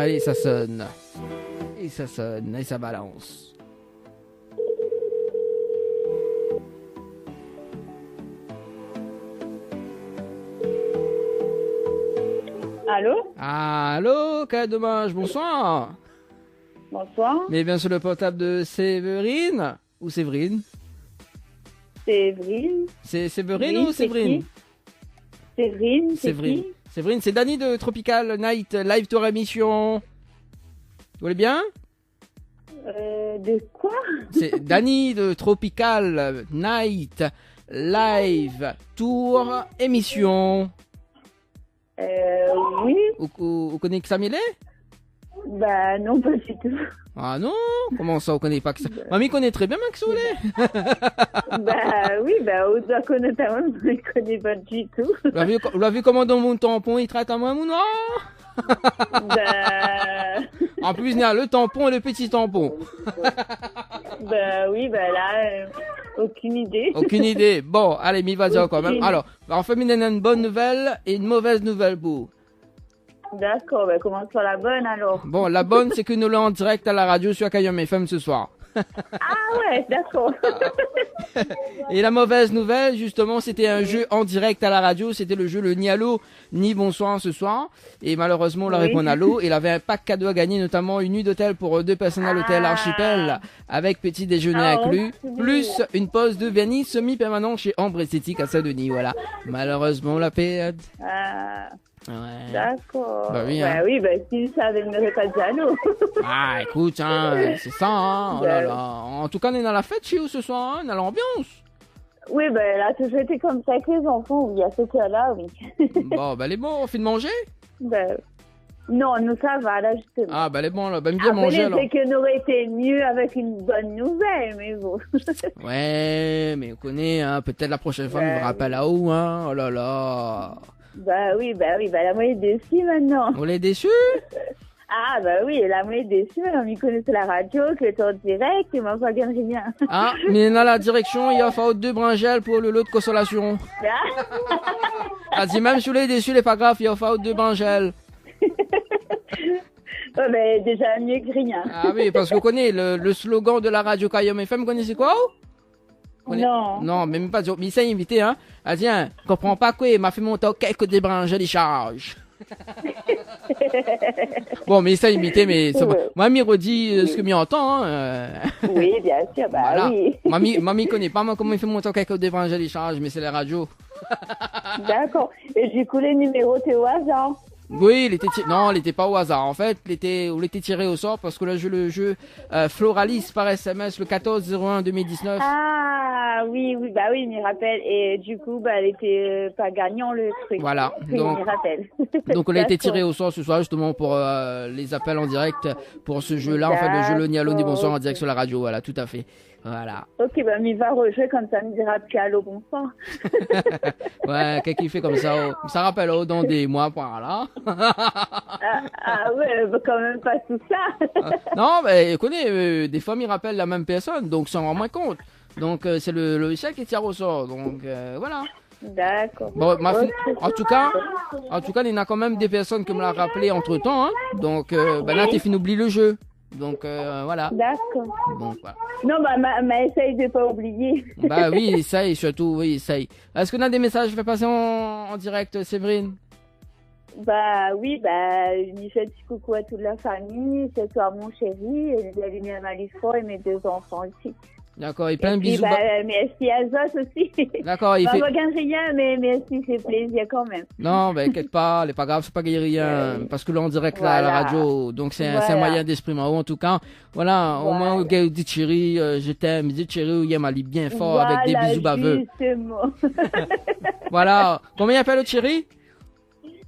Allez, ça sonne. Et ça sonne, et ça balance. Allô? Allô, quel dommage, bonsoir. Bonsoir. Mais bien sur le portable de Séverine. Ou Séverine? Séverine. C'est Séverine Oui, ou c'est Séverine? qui? Séverine, c'est Séverine. qui? Séverine, c'est Dany de Tropical Night Live Tour émission. Vous allez bien? De quoi? C'est Dany de Tropical Night Live Tour émission. Oui. Vous connaissez Xamilé? Bah non, pas du tout. Ah non? Comment ça, vous connaissez pas que ça? Mamie connaît très bien Max Oulet. Bah oui, bah on doit connaître un homme, je ne connais pas du tout. Vous l'avez comment dans mon tampon, il traite à moi mon noir? Bah... En plus, il y a le tampon et le petit tampon. bah oui, bah là, aucune idée. Aucune idée. Bon, allez, m'y vas-y quand même. Alors, en famille, il y a une bonne nouvelle et une mauvaise nouvelle pour. D'accord, bah commence par la bonne alors. Bon, la bonne, c'est que nous l'avons en direct à la radio sur Kayom FM ce soir. Ah ouais, d'accord. Et la mauvaise nouvelle, justement, c'était un jeu en direct à la radio. C'était le jeu le ni allô, ni bonsoir ce soir. Et malheureusement, on l'a répondu à l'eau. Il avait un pack cadeau à gagner, notamment une nuit d'hôtel pour 2 personnes à l'hôtel Archipel, avec petit déjeuner inclus, plus une pause de vernis semi-permanent chez Ambre Esthétique à Saint-Denis. Voilà. Malheureusement, la période. Ah, Ouais. d'accord. Bah oui, hein. Bah oui, bah si ça avait me pas de allô. Ah, écoute, hein, c'est ça, hein. Oh là là. En tout cas, on est dans la fête chez vous ce soir, hein, dans l'ambiance. Oui, bah elle a toujours été comme ça avec les enfants, oui, à ce cas-là, oui. Bon, bah, les bons, on fait de manger? Bah, non, nous ça va, là, justement. Ah, bah, les bons, là, bah, bien Après, manger, alors. c'est que nous aurait été mieux avec une bonne nouvelle, mais bon. Ouais, mais on connaît, hein, peut-être la prochaine fois, on me rappelle là-haut, hein. Oh là là. Bah oui, la moitié déçue maintenant. On est déçus? Ah bah oui, la moitié déçue, maintenant, il connaît la radio, que le temps direct, il m'a pas gagné rien. Ah, mais dans la direction, il y a fallu 2 bringelles pour le lot de consolation. Ah, dit même si vous l'avez déçu, c'est pas grave, il y a fallu 2 bringelles. Ouais, mais déjà mieux que rien. Ah oui, parce que vous connaissez le slogan de la radio Kayom FM, vous connaissez quoi? Non. Non, même pas. Mais ça invité, hein. Ah tiens, comprends pas quoi, il m'a fait monter quelques débranches des charges. Bon, mais ça invité, mais ça va. Moi, m'y redit ce que m'y entend, hein. Oui, bien sûr, bah Voilà. oui. Mamie connaît pas, moi, comment il fait monter quelques débranches des charges, mais c'est la radio. D'accord. Et du coup, les numéros, t'es au hasard? Oui, non, il était pas au hasard. En fait, il était tiré au sort parce que là, le jeu Floralis par SMS le 14/01/2019. Ah, oui, bah oui, il m'y rappelle. Et du coup, bah, elle était pas gagnant, le truc. Voilà. Oui, Donc, il m'y rappelle. donc, on a été D'accord. tiré au sort ce soir justement pour les appels en direct pour ce jeu-là. En fait, le jeu le ni allô ni bonsoir en direct sur la radio. Voilà, tout à fait. Voilà. Ok, bah, m'y va rejouer comme ça, me dira plus allô, bonsoir. Ouais, quelqu'un qui fait comme ça, ça rappelle dans des mois, voilà. Ah ouais, bah, quand même pas tout ça. Non, mais connais, des fois, il rappelle la même personne, donc ça en rend moins compte. Donc, c'est le logiciel qui tire au sort. Donc, voilà. D'accord. Bon, en tout cas, il y en a quand même des personnes qui me l'ont rappelé entre temps, hein. Donc, là, t'es fini d'oublier le jeu. Donc, voilà. D'accord. Donc, voilà. Non, bah, essaye de pas oublier. Bah oui, essaye, surtout, oui, essaye. Est-ce qu'on a des messages à faire passer en direct, Séverine? Bah oui, bah, je fais un petit coucou à toute la famille, ce soir mon chéri, et la lumière à Malifort et mes 2 enfants aussi. D'accord, et plein de puis, bisous. bah, merci à Zos aussi. D'accord, il bah, fait... on gagne rien, mais merci, c'est plaisir quand même. Non, ben, inquiète pas, c'est pas grave, c'est pas gagner rien, parce que là, on direct là, à la radio, donc c'est un moyen d'exprimer. En tout cas, voilà, au moins, au gars, dit chéri, je t'aime, dit chéri, il m'a dit bien fort, avec des bisous baveux. Justement. Voilà, combien il appelle le chéri?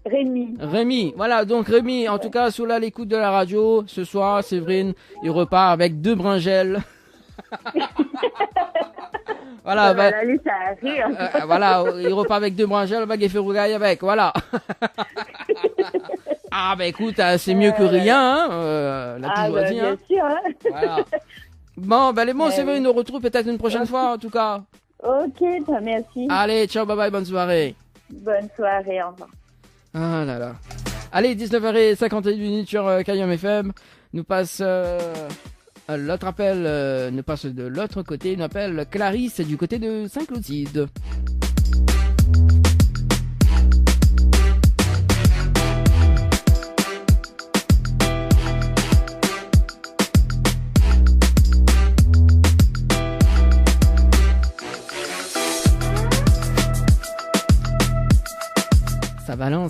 Rémi. Voilà, donc Rémi, en tout cas, sous là, l'écoute de la radio, ce soir, Séverine, il repart avec 2 bringelles. Voilà, bah, lui, ça arrive. Voilà, il repart avec 2 bringelles, bague et fait rougaille avec, voilà. Ah, bah écoute, c'est mieux que rien, hein, l'a toujours dit, bien hein. sûr, hein. Voilà. Bon, bah les bons, Séverine, nous retrouve peut-être une prochaine fois, en tout cas. Ok, bah, merci. Allez, ciao, bye bye, bonne soirée. Bonne soirée, au revoir. Ah là là. Allez, 19h51 sur Kayam FM. Nous passe l'autre appel, nous passe de l'autre côté. Nous appelle Clarisse du côté de Saint-Clotilde.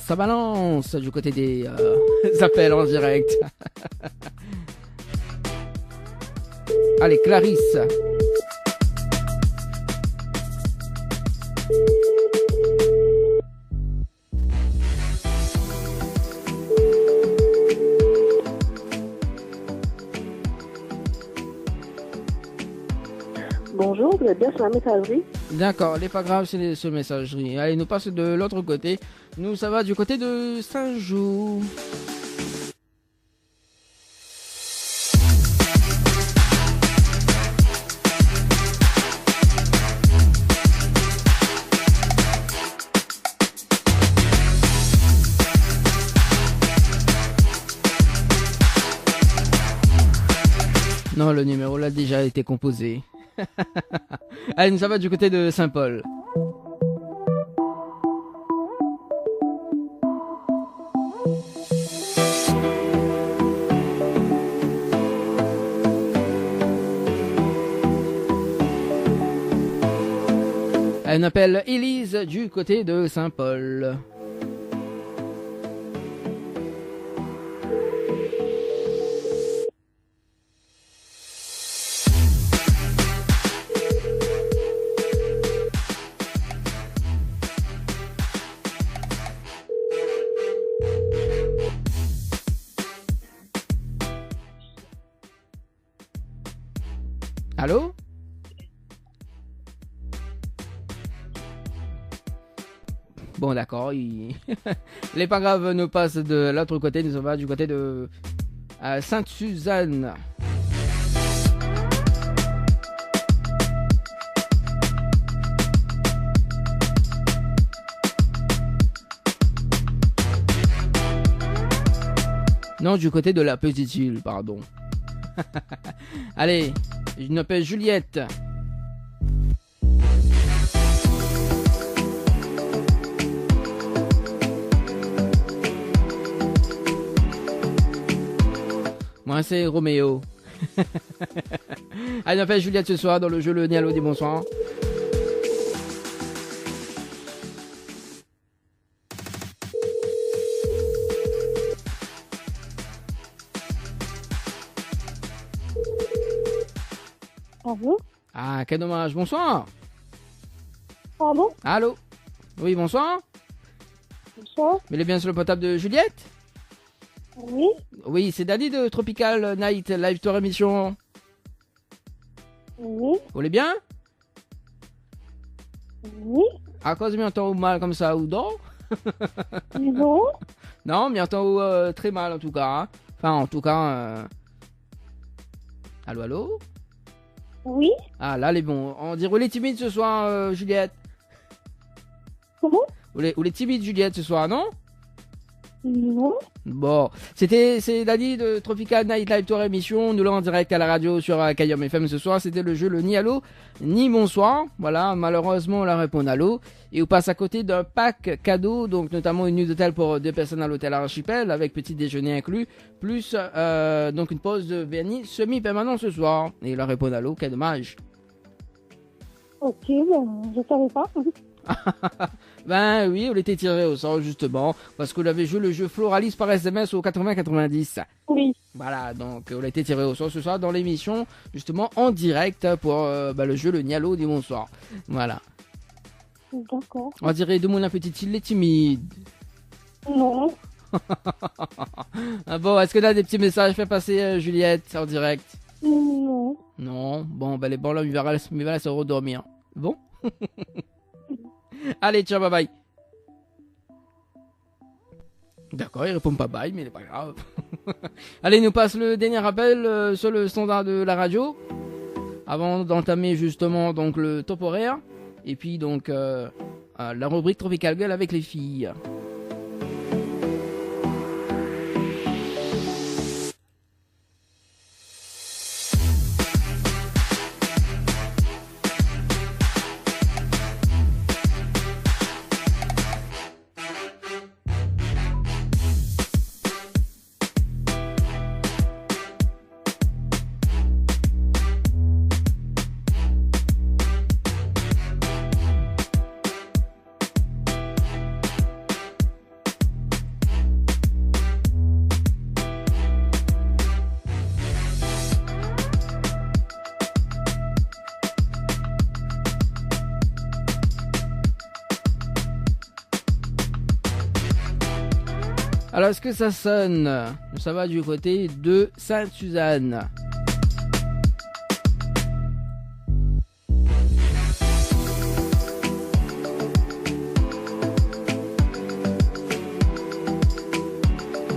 Ça balance du côté des appels en direct. Allez, Clarisse. Bonjour, vous êtes bien sur la messagerie. D'accord, n'est pas grave, c'est sur messagerie. Allez, nous passe de l'autre côté. Nous, ça va du côté de Saint-Jean. Non, le numéro là déjà été composé. Allez, nous ça va du côté de Saint-Paul. Elle m'appelle Élise du côté de Saint-Paul. Allô? Bon d'accord, les pas graves nous passent de l'autre côté, nous on va du côté de Sainte-Suzanne. Non, du côté de la Petite Île, pardon. Allez, je m'appelle Juliette. Moi c'est Roméo. Allez, on appelle Juliette ce soir dans le jeu Le Nialo. Dis bonsoir. Bonjour. Ah, quel dommage. Bonsoir. Pardon? Allô? Oui, bonsoir. Bonsoir. Mais il est bien sur le portable de Juliette? Oui. Oui, c'est Danny de Tropical Night Live Tour émission. Oui. Vous allez bien? Oui. À cause m'entend ou mal comme ça ou non? Non. Non, m'entend très mal en tout cas. Hein. Enfin, en tout cas. Allô, allô? Oui. Ah, là, elle est bon. On dirait, elle est timide ce soir, Juliette. Comment? Vous est timide, Juliette, ce soir, non? Non. Bon, c'est Dani de Tropical Night Live Tour émission. Nous l'avons en direct à la radio sur Kayam FM ce soir. C'était le jeu le ni allô ni bonsoir. Voilà, malheureusement on la répond allô. Et on passe à côté d'un pack cadeau, donc notamment une nuit d'hôtel pour 2 personnes à l'hôtel Archipel avec petit déjeuner inclus, plus donc une pause de vernis semi-permanent ce soir. Et la répond allô, quel dommage. Ok, ben, je savais pas. Ben oui, on était tiré au sort justement parce qu'on avait joué le jeu Floralis par SMS au 80-90. Oui. Voilà, donc on a été tiré au sort ce soir dans l'émission justement en direct pour le jeu le Nialo du bonsoir. Voilà. D'accord. On dirait de mon petite île, les timides. Non. Ah bon, est-ce que là des petits messages fait passer Juliette en direct? Non. Non. Bon, ben les bons là, il va se redormir. Bon. Allez, ciao, bye bye. D'accord, il répond pas bye, mais c'est pas grave. Allez, nous passe le dernier appel sur le standard de la radio. Avant d'entamer justement donc le top horaire. Et puis donc la rubrique Tropical Girl avec les filles. Alors, est-ce que ça sonne? Ça va du côté de Sainte-Suzanne.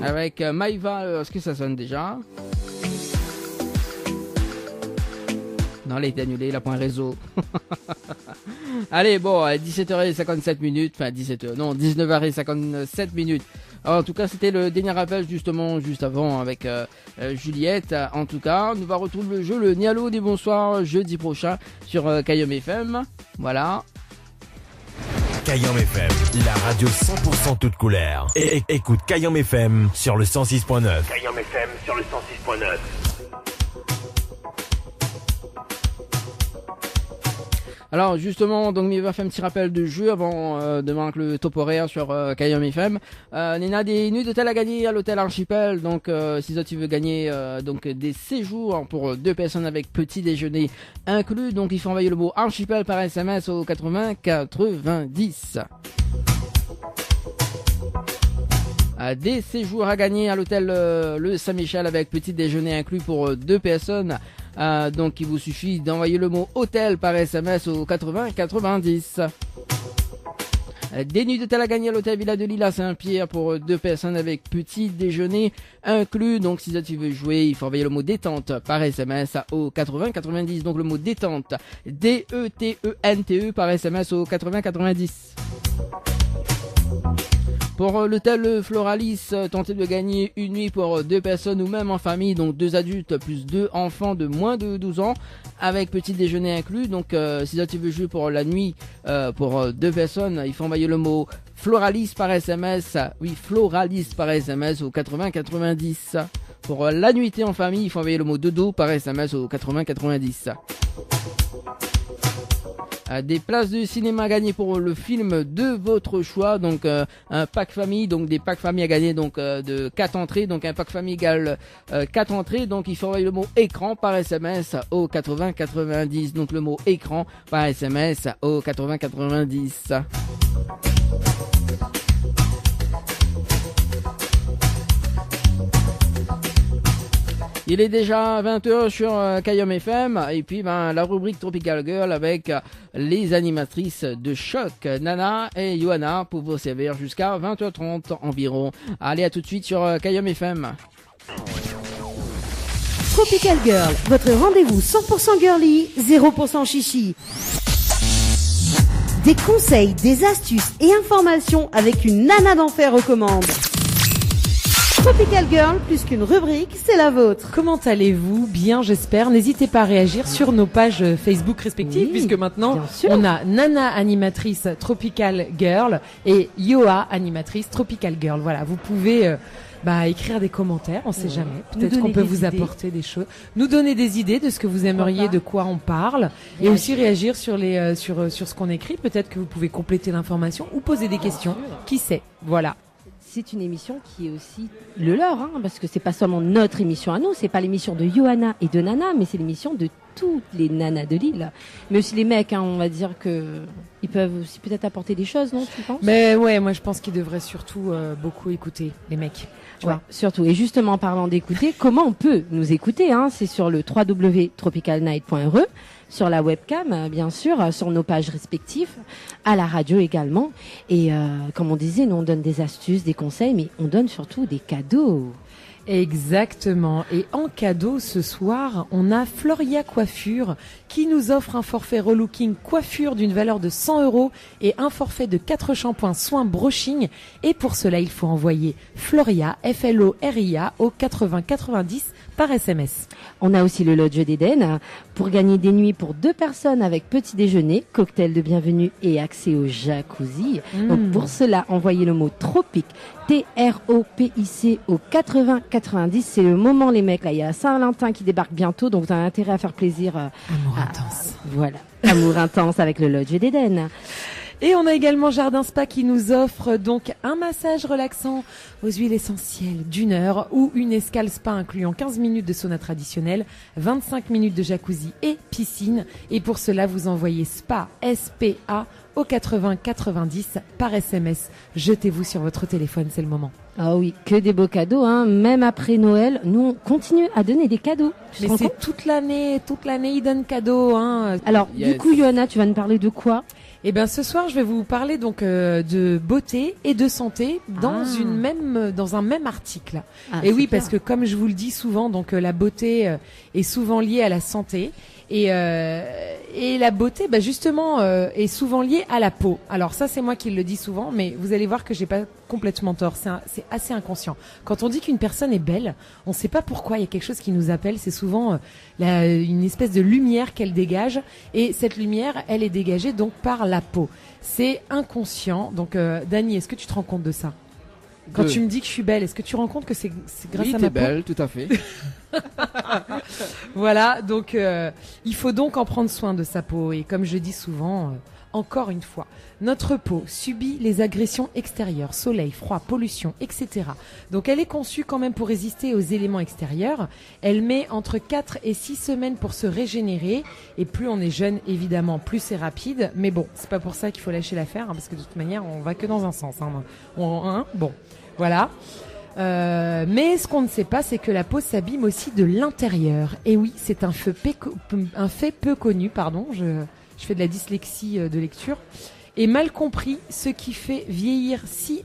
Avec Maïva, est-ce que ça sonne déjà? Non, elle a été annulée, la point réseau. Allez, bon, 17h57 minutes, enfin 19h57 minutes. Alors, en tout cas, c'était le dernier appel justement juste avant avec Juliette. En tout cas, nous va retrouver le jeu, le Nialo des bonsoirs jeudi prochain sur Kayom FM. Voilà. Kayom FM, la radio 100% toute couleur. Et écoute Kayom FM sur le 106.9. Kayom FM sur le 106.9. Alors justement, donc il va faire un petit rappel de jeu avant de marquer le top horaire sur Kayom FM. Nina, des nuits d'hôtel à gagner à l'hôtel Archipel. Donc si tu veux gagner donc des séjours pour 2 personnes avec petit déjeuner inclus, donc il faut envoyer le mot Archipel par SMS au 80 90. Des séjours à gagner à l'hôtel le Saint-Michel avec petit déjeuner inclus pour 2 personnes. Donc il vous suffit d'envoyer le mot hôtel par SMS au 80 90. Des nuits d'hôtel à gagner à l'hôtel Villa de Lille à Saint-Pierre pour 2 personnes avec petit déjeuner inclus. Donc si tu veux jouer, il faut envoyer le mot détente par SMS au 80 90. Donc le mot détente, DETENTE par SMS au 80 90. Pour l'hôtel Floralis, tentez de gagner une nuit pour 2 personnes ou même en famille, donc 2 adultes plus 2 enfants de moins de 12 ans avec petit déjeuner inclus. Donc si tu veux jouer pour la nuit pour 2 personnes, il faut envoyer le mot Floralis par SMS. Oui, Floralis par SMS au 80 90. Pour la nuitée en famille, il faut envoyer le mot dodo par SMS au 80 90. Des places de cinéma gagnées pour le film de votre choix, donc un pack famille, donc des packs famille à gagner donc de 4 entrées, donc un pack famille égale 4 entrées, donc il faut envoyer le mot écran par SMS au 80 90, donc le mot écran par SMS au 80 90. Il est déjà 20h sur Kayom FM et puis la rubrique Tropical Girl avec les animatrices de choc, Nana et Johanna, pour vous servir jusqu'à 20h30 environ. Allez, à tout de suite sur Kayom FM. Tropical Girl, votre rendez-vous 100% girly, 0% chichi. Des conseils, des astuces et informations avec une nana d'enfer recommande. Tropical Girl, plus qu'une rubrique, c'est la vôtre. Comment allez-vous? Bien, j'espère. N'hésitez pas à réagir sur nos pages Facebook respectives, Oui, puisque maintenant, bien sûr. on a Nana, animatrice Tropical Girl, et Yoa, animatrice Tropical Girl. Voilà, vous pouvez écrire des commentaires, on sait jamais. Peut-être qu'on peut vous apporter des choses. Nous donner des idées de ce que vous aimeriez, de quoi on parle, et aussi réagir sur les sur ce qu'on écrit. Peut-être que vous pouvez compléter l'information ou poser des questions. Qui sait? Voilà. C'est une émission qui est aussi le leur, parce que c'est pas seulement notre émission à nous, c'est pas l'émission de Johanna et de Nana, mais c'est l'émission de toutes les nanas de Lille. Mais aussi les mecs, on va dire que ils peuvent aussi peut-être apporter des choses, non, tu penses? Mais ouais, moi je pense qu'ils devraient surtout beaucoup écouter, les mecs. Tu vois. Surtout. Et justement, en parlant d'écouter, comment on peut nous écouter, c'est sur le www.tropicalnight.re, sur la webcam, bien sûr, sur nos pages respectives, à la radio également. Et comme on disait, nous on donne des astuces, des conseils, mais on donne surtout des cadeaux. Exactement. Et en cadeau, ce soir, on a Floria Coiffure qui nous offre un forfait relooking coiffure d'une valeur de 100 € et un forfait de 4 shampoings soins brushing. Et pour cela, il faut envoyer Floria, Floria au 80 90 par SMS. On a aussi le Lodge d'Éden pour gagner des nuits pour 2 personnes avec petit déjeuner, cocktail de bienvenue et accès au jacuzzi. Donc pour cela, envoyez le mot tropique, TROPIC au 80 90. C'est le moment, les mecs. Là, il y a Saint-Valentin qui débarque bientôt, donc vous avez intérêt à faire plaisir. Amour intense. Voilà, amour intense avec le Lodge d'Éden. Et on a également Jardin Spa qui nous offre donc un massage relaxant aux huiles essentielles d'1 heure ou une escale spa incluant 15 minutes de sauna traditionnel, 25 minutes de jacuzzi et piscine. Et pour cela, vous envoyez SPA, SPA au 80 90 par SMS. Jetez-vous sur votre téléphone, c'est le moment. Ah oui, que des beaux cadeaux, hein. Même après Noël, nous on continue à donner des cadeaux. Mais c'est toute l'année, ils donnent cadeaux, hein. Alors, du coup, Johanna, tu vas nous parler de quoi? Eh ben, ce soir, je vais vous parler donc de beauté et de santé dans un même article. Et oui, parce que comme je vous le dis souvent, donc la beauté est souvent liée à la santé. Et la beauté, justement, est souvent liée à la peau. Alors ça, c'est moi qui le dis souvent, mais vous allez voir que j'ai pas complètement tort. C'est assez inconscient. Quand on dit qu'une personne est belle, on sait pas pourquoi. Il y a quelque chose qui nous appelle. C'est souvent une espèce de lumière qu'elle dégage. Et cette lumière, elle est dégagée donc par la peau. C'est inconscient. Donc, Dani, est-ce que tu te rends compte de ça? Quand tu me dis que je suis belle, est-ce que tu te rends compte que c'est grâce à ma peau? Oui, t'es belle, tout à fait. Voilà, donc il faut donc en prendre soin de sa peau. Et comme je dis souvent, encore une fois, notre peau subit les agressions extérieures, soleil, froid, pollution, etc. Donc elle est conçue quand même pour résister aux éléments extérieurs. Elle met entre 4 et 6 semaines pour se régénérer. Et plus on est jeune, évidemment, plus c'est rapide. Mais bon, c'est pas pour ça qu'il faut lâcher l'affaire, hein, parce que de toute manière, on va que dans un sens. Bon, voilà. Mais ce qu'on ne sait pas, c'est que la peau s'abîme aussi de l'intérieur. Et oui, c'est un fait peu connu, pardon. Je fais de la dyslexie de lecture. Et mal compris, ce qui fait vieillir si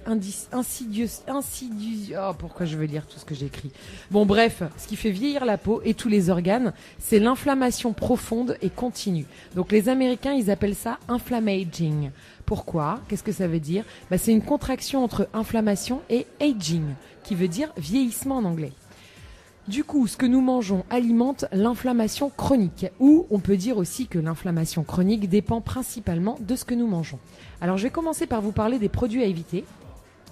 pourquoi je veux lire tout ce que j'ai écrit? Bon, bref, ce qui fait vieillir la peau et tous les organes, c'est l'inflammation profonde et continue. Donc les Américains, ils appellent ça inflammaging. Pourquoi? Qu'est-ce que ça veut dire? C'est une contraction entre inflammation et aging, qui veut dire vieillissement en anglais. Du coup, ce que nous mangeons alimente l'inflammation chronique, ou on peut dire aussi que l'inflammation chronique dépend principalement de ce que nous mangeons. Alors je vais commencer par vous parler des produits à éviter,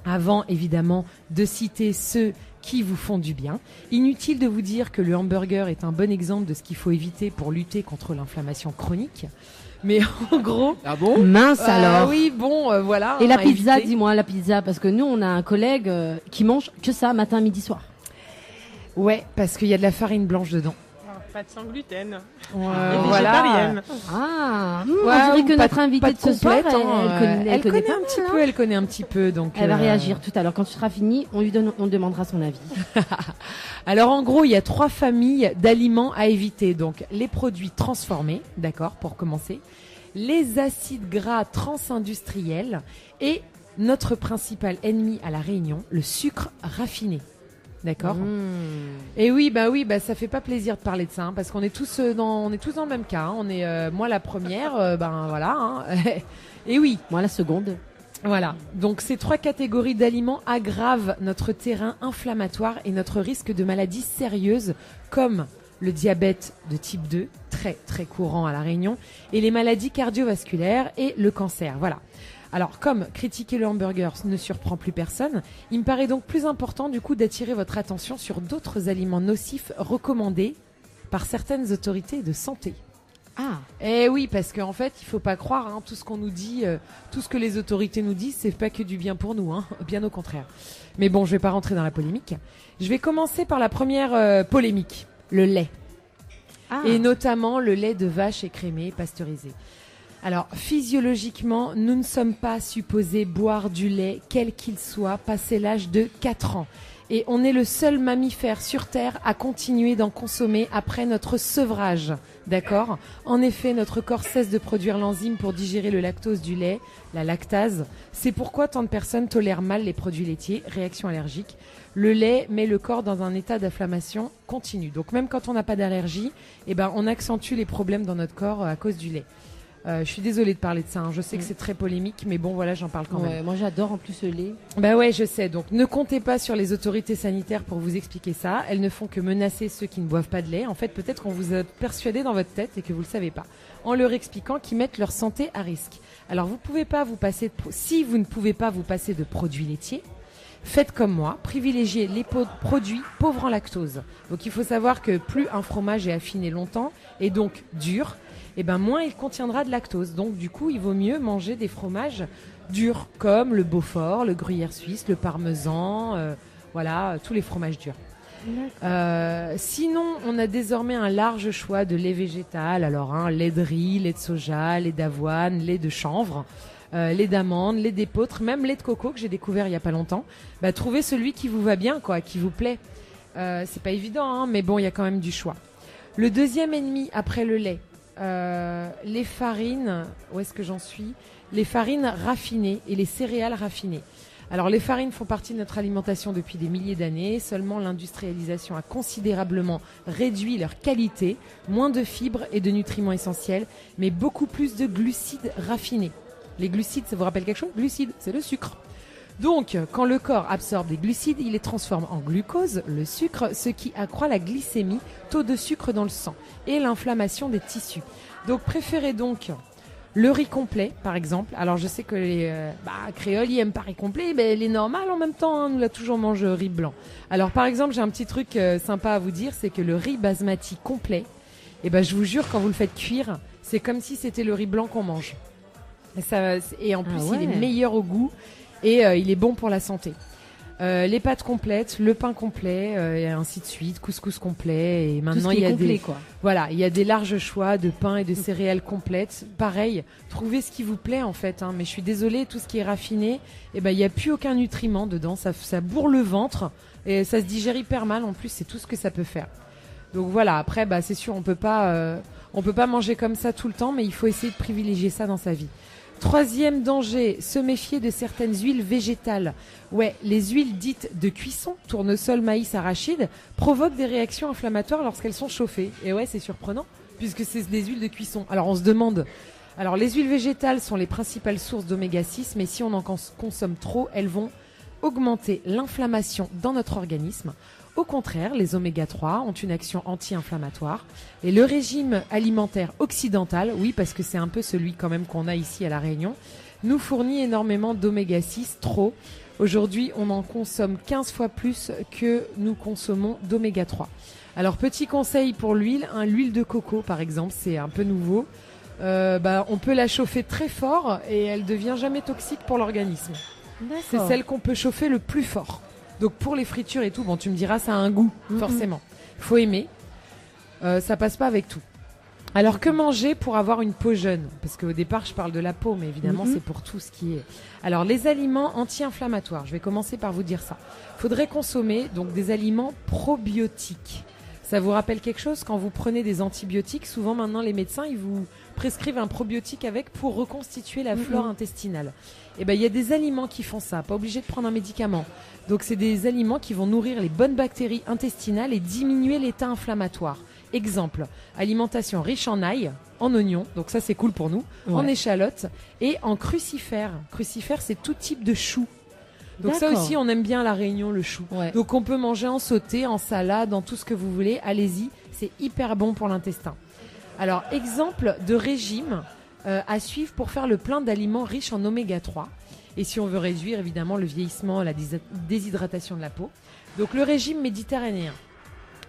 avant évidemment de citer ceux qui vous font du bien. Inutile de vous dire que le hamburger est un bon exemple de ce qu'il faut éviter pour lutter contre l'inflammation chronique. Mais en gros... Ah bon? Mince alors. Oui, bon, voilà. Et la pizza, dis-moi, la pizza, parce que nous, on a un collègue qui mange que ça, matin, midi, soir. Ouais, parce qu'il y a de la farine blanche dedans. Pas de sans gluten. Voilà. Ah, on dirait que notre invitée de ce soir, elle connaît un petit peu. Donc elle va réagir tout à l'heure. Quand tu seras fini, on demandera son avis. Alors en gros, il y a 3 familles d'aliments à éviter. Donc les produits transformés, d'accord, pour commencer, les acides gras transindustriels et notre principal ennemi à La Réunion, le sucre raffiné. D'accord. Et oui, ça fait pas plaisir de parler de ça, hein, parce qu'on est tous dans le même cas. Hein. On est, moi la première, voilà. Hein. Et oui, moi la seconde. Voilà. Donc ces 3 catégories d'aliments aggravent notre terrain inflammatoire et notre risque de maladies sérieuses comme le diabète de type 2, très très courant à La Réunion, et les maladies cardiovasculaires et le cancer. Voilà. Alors, comme critiquer le hamburger ne surprend plus personne, il me paraît donc plus important du coup d'attirer votre attention sur d'autres aliments nocifs recommandés par certaines autorités de santé. Ah. Eh oui, parce qu'en fait, il faut pas croire, hein, tout ce qu'on nous dit, tout ce que les autorités nous disent, c'est pas que du bien pour nous, hein, bien au contraire. Mais bon, je vais pas rentrer dans la polémique. Je vais commencer par la première polémique, le lait. Ah. Et notamment le lait de vache écrémé, pasteurisé. Alors, physiologiquement, nous ne sommes pas supposés boire du lait, quel qu'il soit, passé l'âge de 4 ans. Et on est le seul mammifère sur Terre à continuer d'en consommer après notre sevrage. D'accord ? En effet, notre corps cesse de produire l'enzyme pour digérer le lactose du lait, la lactase. C'est pourquoi tant de personnes tolèrent mal les produits laitiers, réaction allergique. Le lait met le corps dans un état d'inflammation continue. Donc même quand on n'a pas d'allergie, on accentue les problèmes dans notre corps à cause du lait. Je suis désolée de parler de ça, hein. Je sais que c'est très polémique, mais bon voilà, j'en parle quand même. Moi j'adore en plus le lait. Bah ouais, je sais, donc ne comptez pas sur les autorités sanitaires pour vous expliquer ça. Elles ne font que menacer ceux qui ne boivent pas de lait. En fait, peut-être qu'on vous a persuadé dans votre tête et que vous le savez pas, en leur expliquant qu'ils mettent leur santé à risque. Alors vous pouvez pas vous passer si vous ne pouvez pas vous passer de produits laitiers, faites comme moi, privilégiez les produits pauvres en lactose. Donc il faut savoir que plus un fromage est affiné longtemps et donc dur, moins il contiendra de lactose. Donc du coup, il vaut mieux manger des fromages durs comme le Beaufort, le gruyère suisse, le parmesan, tous les fromages durs. Sinon, on a désormais un large choix de lait végétal. Alors, lait de riz, lait de soja, lait d'avoine, lait de chanvre. lait d'amande, lait d'épeautre, même lait de coco que j'ai découvert il y a pas longtemps. Bah, trouvez celui qui vous va bien, quoi, qui vous plaît. C'est pas évident, hein, mais bon, il y a quand même du choix. Le deuxième ennemi après le lait, les farines. Où est-ce que j'en suis ? Les farines raffinées et les céréales raffinées. Alors les farines font partie de notre alimentation depuis des milliers d'années. Seulement l'industrialisation a considérablement réduit leur qualité, moins de fibres et de nutriments essentiels, mais beaucoup plus de glucides raffinés. Les glucides, ça vous rappelle quelque chose ? Glucides, c'est le sucre. Donc, quand le corps absorbe des glucides, il les transforme en glucose, le sucre, ce qui accroît la glycémie, taux de sucre dans le sang, et l'inflammation des tissus. Donc, préférez donc le riz complet, par exemple. Alors, je sais que les créoles, ils aiment pas riz complet, mais les normales, en même temps, hein, nous l'a toujours mangé riz blanc. Alors, par exemple, j'ai un petit truc sympa à vous dire, c'est que le riz basmati complet, je vous jure, quand vous le faites cuire, c'est comme si c'était le riz blanc qu'on mange. Et en plus, il est meilleur au goût. Et il est bon pour la santé. Les pâtes complètes, le pain complet, et ainsi de suite, couscous complet. Et maintenant, il y a il y a des larges choix de pain et de céréales complètes. Pareil, trouvez ce qui vous plaît en fait. Hein. Mais je suis désolée, tout ce qui est raffiné, il n'y a plus aucun nutriment dedans. Ça bourre le ventre et ça se digère hyper mal. En plus, c'est tout ce que ça peut faire. Donc voilà. Après, c'est sûr, on peut pas manger comme ça tout le temps, mais il faut essayer de privilégier ça dans sa vie. Troisième danger, se méfier de certaines huiles végétales. Ouais, les huiles dites de cuisson, tournesol, maïs, arachide, provoquent des réactions inflammatoires lorsqu'elles sont chauffées. Et ouais, c'est surprenant, puisque c'est des huiles de cuisson. Alors on se demande... Alors les huiles végétales sont les principales sources d'oméga 6, mais si on en consomme trop, elles vont augmenter l'inflammation dans notre organisme. Au contraire, les oméga 3 ont une action anti-inflammatoire. Et le régime alimentaire occidental, oui, parce que c'est un peu celui quand même qu'on a ici à La Réunion, nous fournit énormément d'oméga 6, trop. Aujourd'hui, on en consomme 15 fois plus que nous consommons d'oméga 3. Alors, petit conseil pour l'huile, l'huile de coco, par exemple, c'est un peu nouveau. On peut la chauffer très fort et elle devient jamais toxique pour l'organisme. D'accord. C'est celle qu'on peut chauffer le plus fort. Donc pour les fritures et tout, bon tu me diras ça a un goût, forcément. Faut aimer. Ça passe pas avec tout. Alors que manger pour avoir une peau jeune ? Parce qu'au départ je parle de la peau, mais évidemment c'est pour tout ce qui est... Alors les aliments anti-inflammatoires, je vais commencer par vous dire ça. Faudrait consommer donc des aliments probiotiques. Ça vous rappelle quelque chose ? Quand vous prenez des antibiotiques, souvent maintenant les médecins ils vous prescrivent un probiotique avec pour reconstituer la flore intestinale. Et il y a des aliments qui font ça, pas obligé de prendre un médicament. Donc c'est des aliments qui vont nourrir les bonnes bactéries intestinales et diminuer l'état inflammatoire. Exemple, alimentation riche en ail, en oignons, donc ça c'est cool pour nous, en échalotes et en crucifères. Crucifères, c'est tout type de chou. Donc ça aussi, on aime bien à La Réunion, le chou. Ouais. Donc on peut manger en sauté, en salade, en tout ce que vous voulez. Allez-y, c'est hyper bon pour l'intestin. Alors, exemple de régime à suivre pour faire le plein d'aliments riches en oméga 3. Et si on veut réduire évidemment le vieillissement, la déshydratation de la peau. Donc le régime méditerranéen,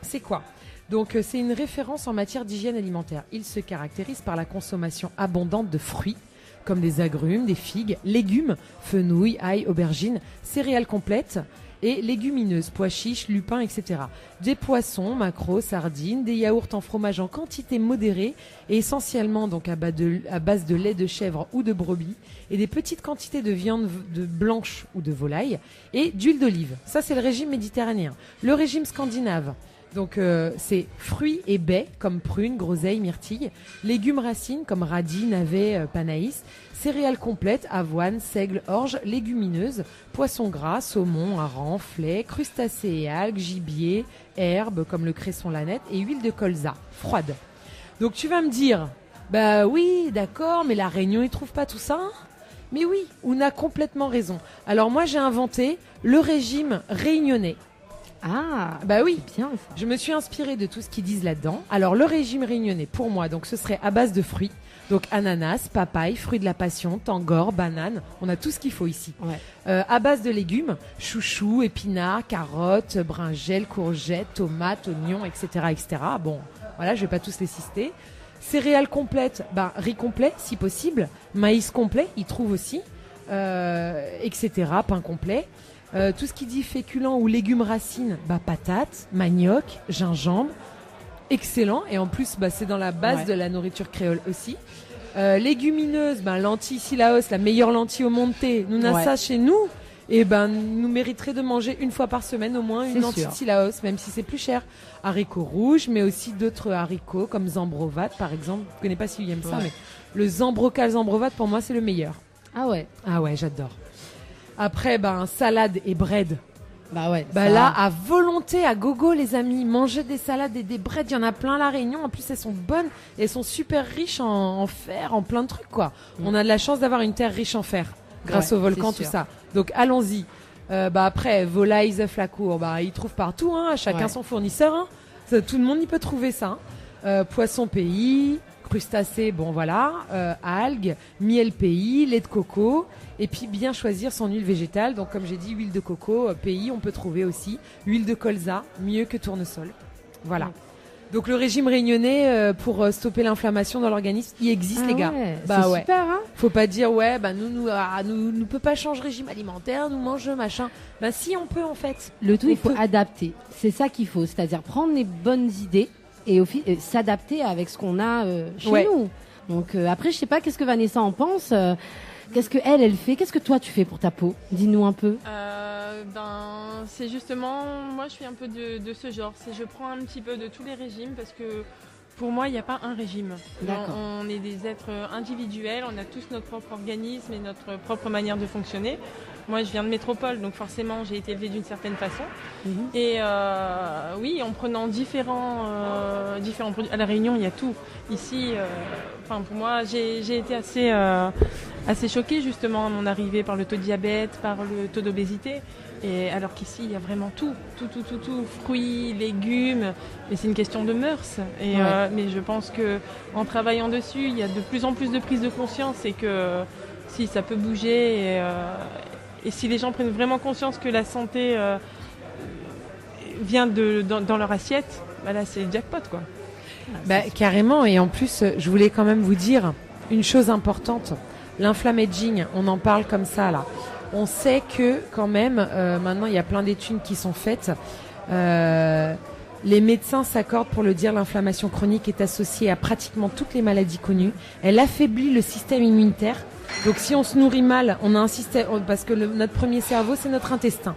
c'est quoi ? Donc c'est une référence en matière d'hygiène alimentaire. Il se caractérise par la consommation abondante de fruits, comme des agrumes, des figues, légumes, fenouil, ail, aubergines, céréales complètes et légumineuses, pois chiches, lupins, etc. Des poissons, maquereaux, sardines, des yaourts en fromage en quantité modérée et essentiellement donc à base de lait de chèvre ou de brebis et des petites quantités de viande de blanche ou de volaille et d'huile d'olive. Ça c'est le régime méditerranéen. Le régime scandinave. Donc c'est fruits et baies comme prunes, groseilles, myrtilles, légumes racines comme radis, navets, panaïs, céréales complètes, avoine, seigle, orge, légumineuses, poissons gras, saumon, hareng, flets, crustacés et algues, gibier, herbes comme le cresson lanette et huile de colza, froide. Donc tu vas me dire, bah oui, d'accord, mais la Réunion, ils trouvent pas tout ça, hein ? Mais oui, on a complètement raison. Alors moi j'ai inventé le régime réunionnais. Ah, bah oui, bien. Je me suis inspirée de tout ce qu'ils disent là-dedans. Alors le régime réunionnais pour moi, donc ce serait à base de fruits, donc ananas, papaye, fruits de la passion, tangor, banane, on a tout ce qu'il faut ici. Ouais. À base de légumes, chouchous, épinards, carottes, brinjelles, courgettes, tomates, oignons, etc., etc. Bon, voilà, je vais pas tous les citer. Céréales complètes, riz complet si possible, maïs complet, ils trouvent aussi, etc. Pain complet. Tout ce qui dit féculent ou légumes racines, patates, manioc, gingembre, excellent. Et en plus, c'est dans la base de la nourriture créole aussi. Légumineuses, lentilles Sillaos, la meilleure lentille au monde thé. Nous avons ça chez nous. Et nous mériterait de manger une fois par semaine au moins une lentille Sillaos, même si c'est plus cher. Haricots rouges, mais aussi d'autres haricots comme Zambrovat par exemple. Je connais pas si vous aimez ça, mais le Zambrocal Zambrovat pour moi c'est le meilleur. Ah ouais, j'adore. Après, salade et bread. Ça... Là, à volonté, à gogo, les amis, manger des salades et des breads, il y en a plein à La Réunion. En plus, elles sont bonnes et elles sont super riches en fer, en plein de trucs, quoi. On a de la chance d'avoir une terre riche en fer, grâce au volcan, tout ça. Donc, allons-y. Après, volailles, œufs, la cour, ils trouvent partout, hein. Chacun son fournisseur, hein. Ça, tout le monde y peut trouver ça. Poisson pays, crustacés, algues, miel pays, lait de coco. Et puis bien choisir son huile végétale. Donc comme j'ai dit, huile de coco, pays, on peut trouver aussi. Huile de colza, mieux que tournesol. Voilà. Donc le régime réunionnais pour stopper l'inflammation dans l'organisme, il existe les gars. C'est super, hein. Faut pas dire nous peut pas changer régime alimentaire, nous mange machin. Si on peut en fait. Le tout, il faut adapter. C'est ça qu'il faut, c'est-à-dire prendre les bonnes idées et s'adapter avec ce qu'on a chez nous. Donc après, je sais pas qu'est-ce que Vanessa en pense. Qu'est-ce que elle fait? Qu'est-ce que toi tu fais pour ta peau? Dis-nous un peu. C'est justement, moi je suis un peu de ce genre. Je prends un petit peu de tous les régimes parce que pour moi il n'y a pas un régime. On est des êtres individuels, on a tous notre propre organisme et notre propre manière de fonctionner. Moi je viens de métropole, donc forcément j'ai été élevée d'une certaine façon. Et oui, en prenant différents produits. À La Réunion il y a tout. Ici, pour moi j'ai été assez choquée justement à mon arrivée par le taux de diabète, par le taux d'obésité. Et alors qu'ici, il y a vraiment tout, fruits, légumes, mais c'est une question de mœurs. Mais je pense que en travaillant dessus, il y a de plus en plus de prise de conscience et que si ça peut bouger et si les gens prennent vraiment conscience que la santé vient dans leur assiette, là c'est jackpot quoi. Carrément, et en plus, je voulais quand même vous dire une chose importante. L'inflammaging, on en parle comme ça là. On sait que quand même, maintenant il y a plein d'études qui sont faites. Les médecins s'accordent pour le dire, l'inflammation chronique est associée à pratiquement toutes les maladies connues. Elle affaiblit le système immunitaire. Donc si on se nourrit mal, on a un système, parce que notre premier cerveau c'est notre intestin.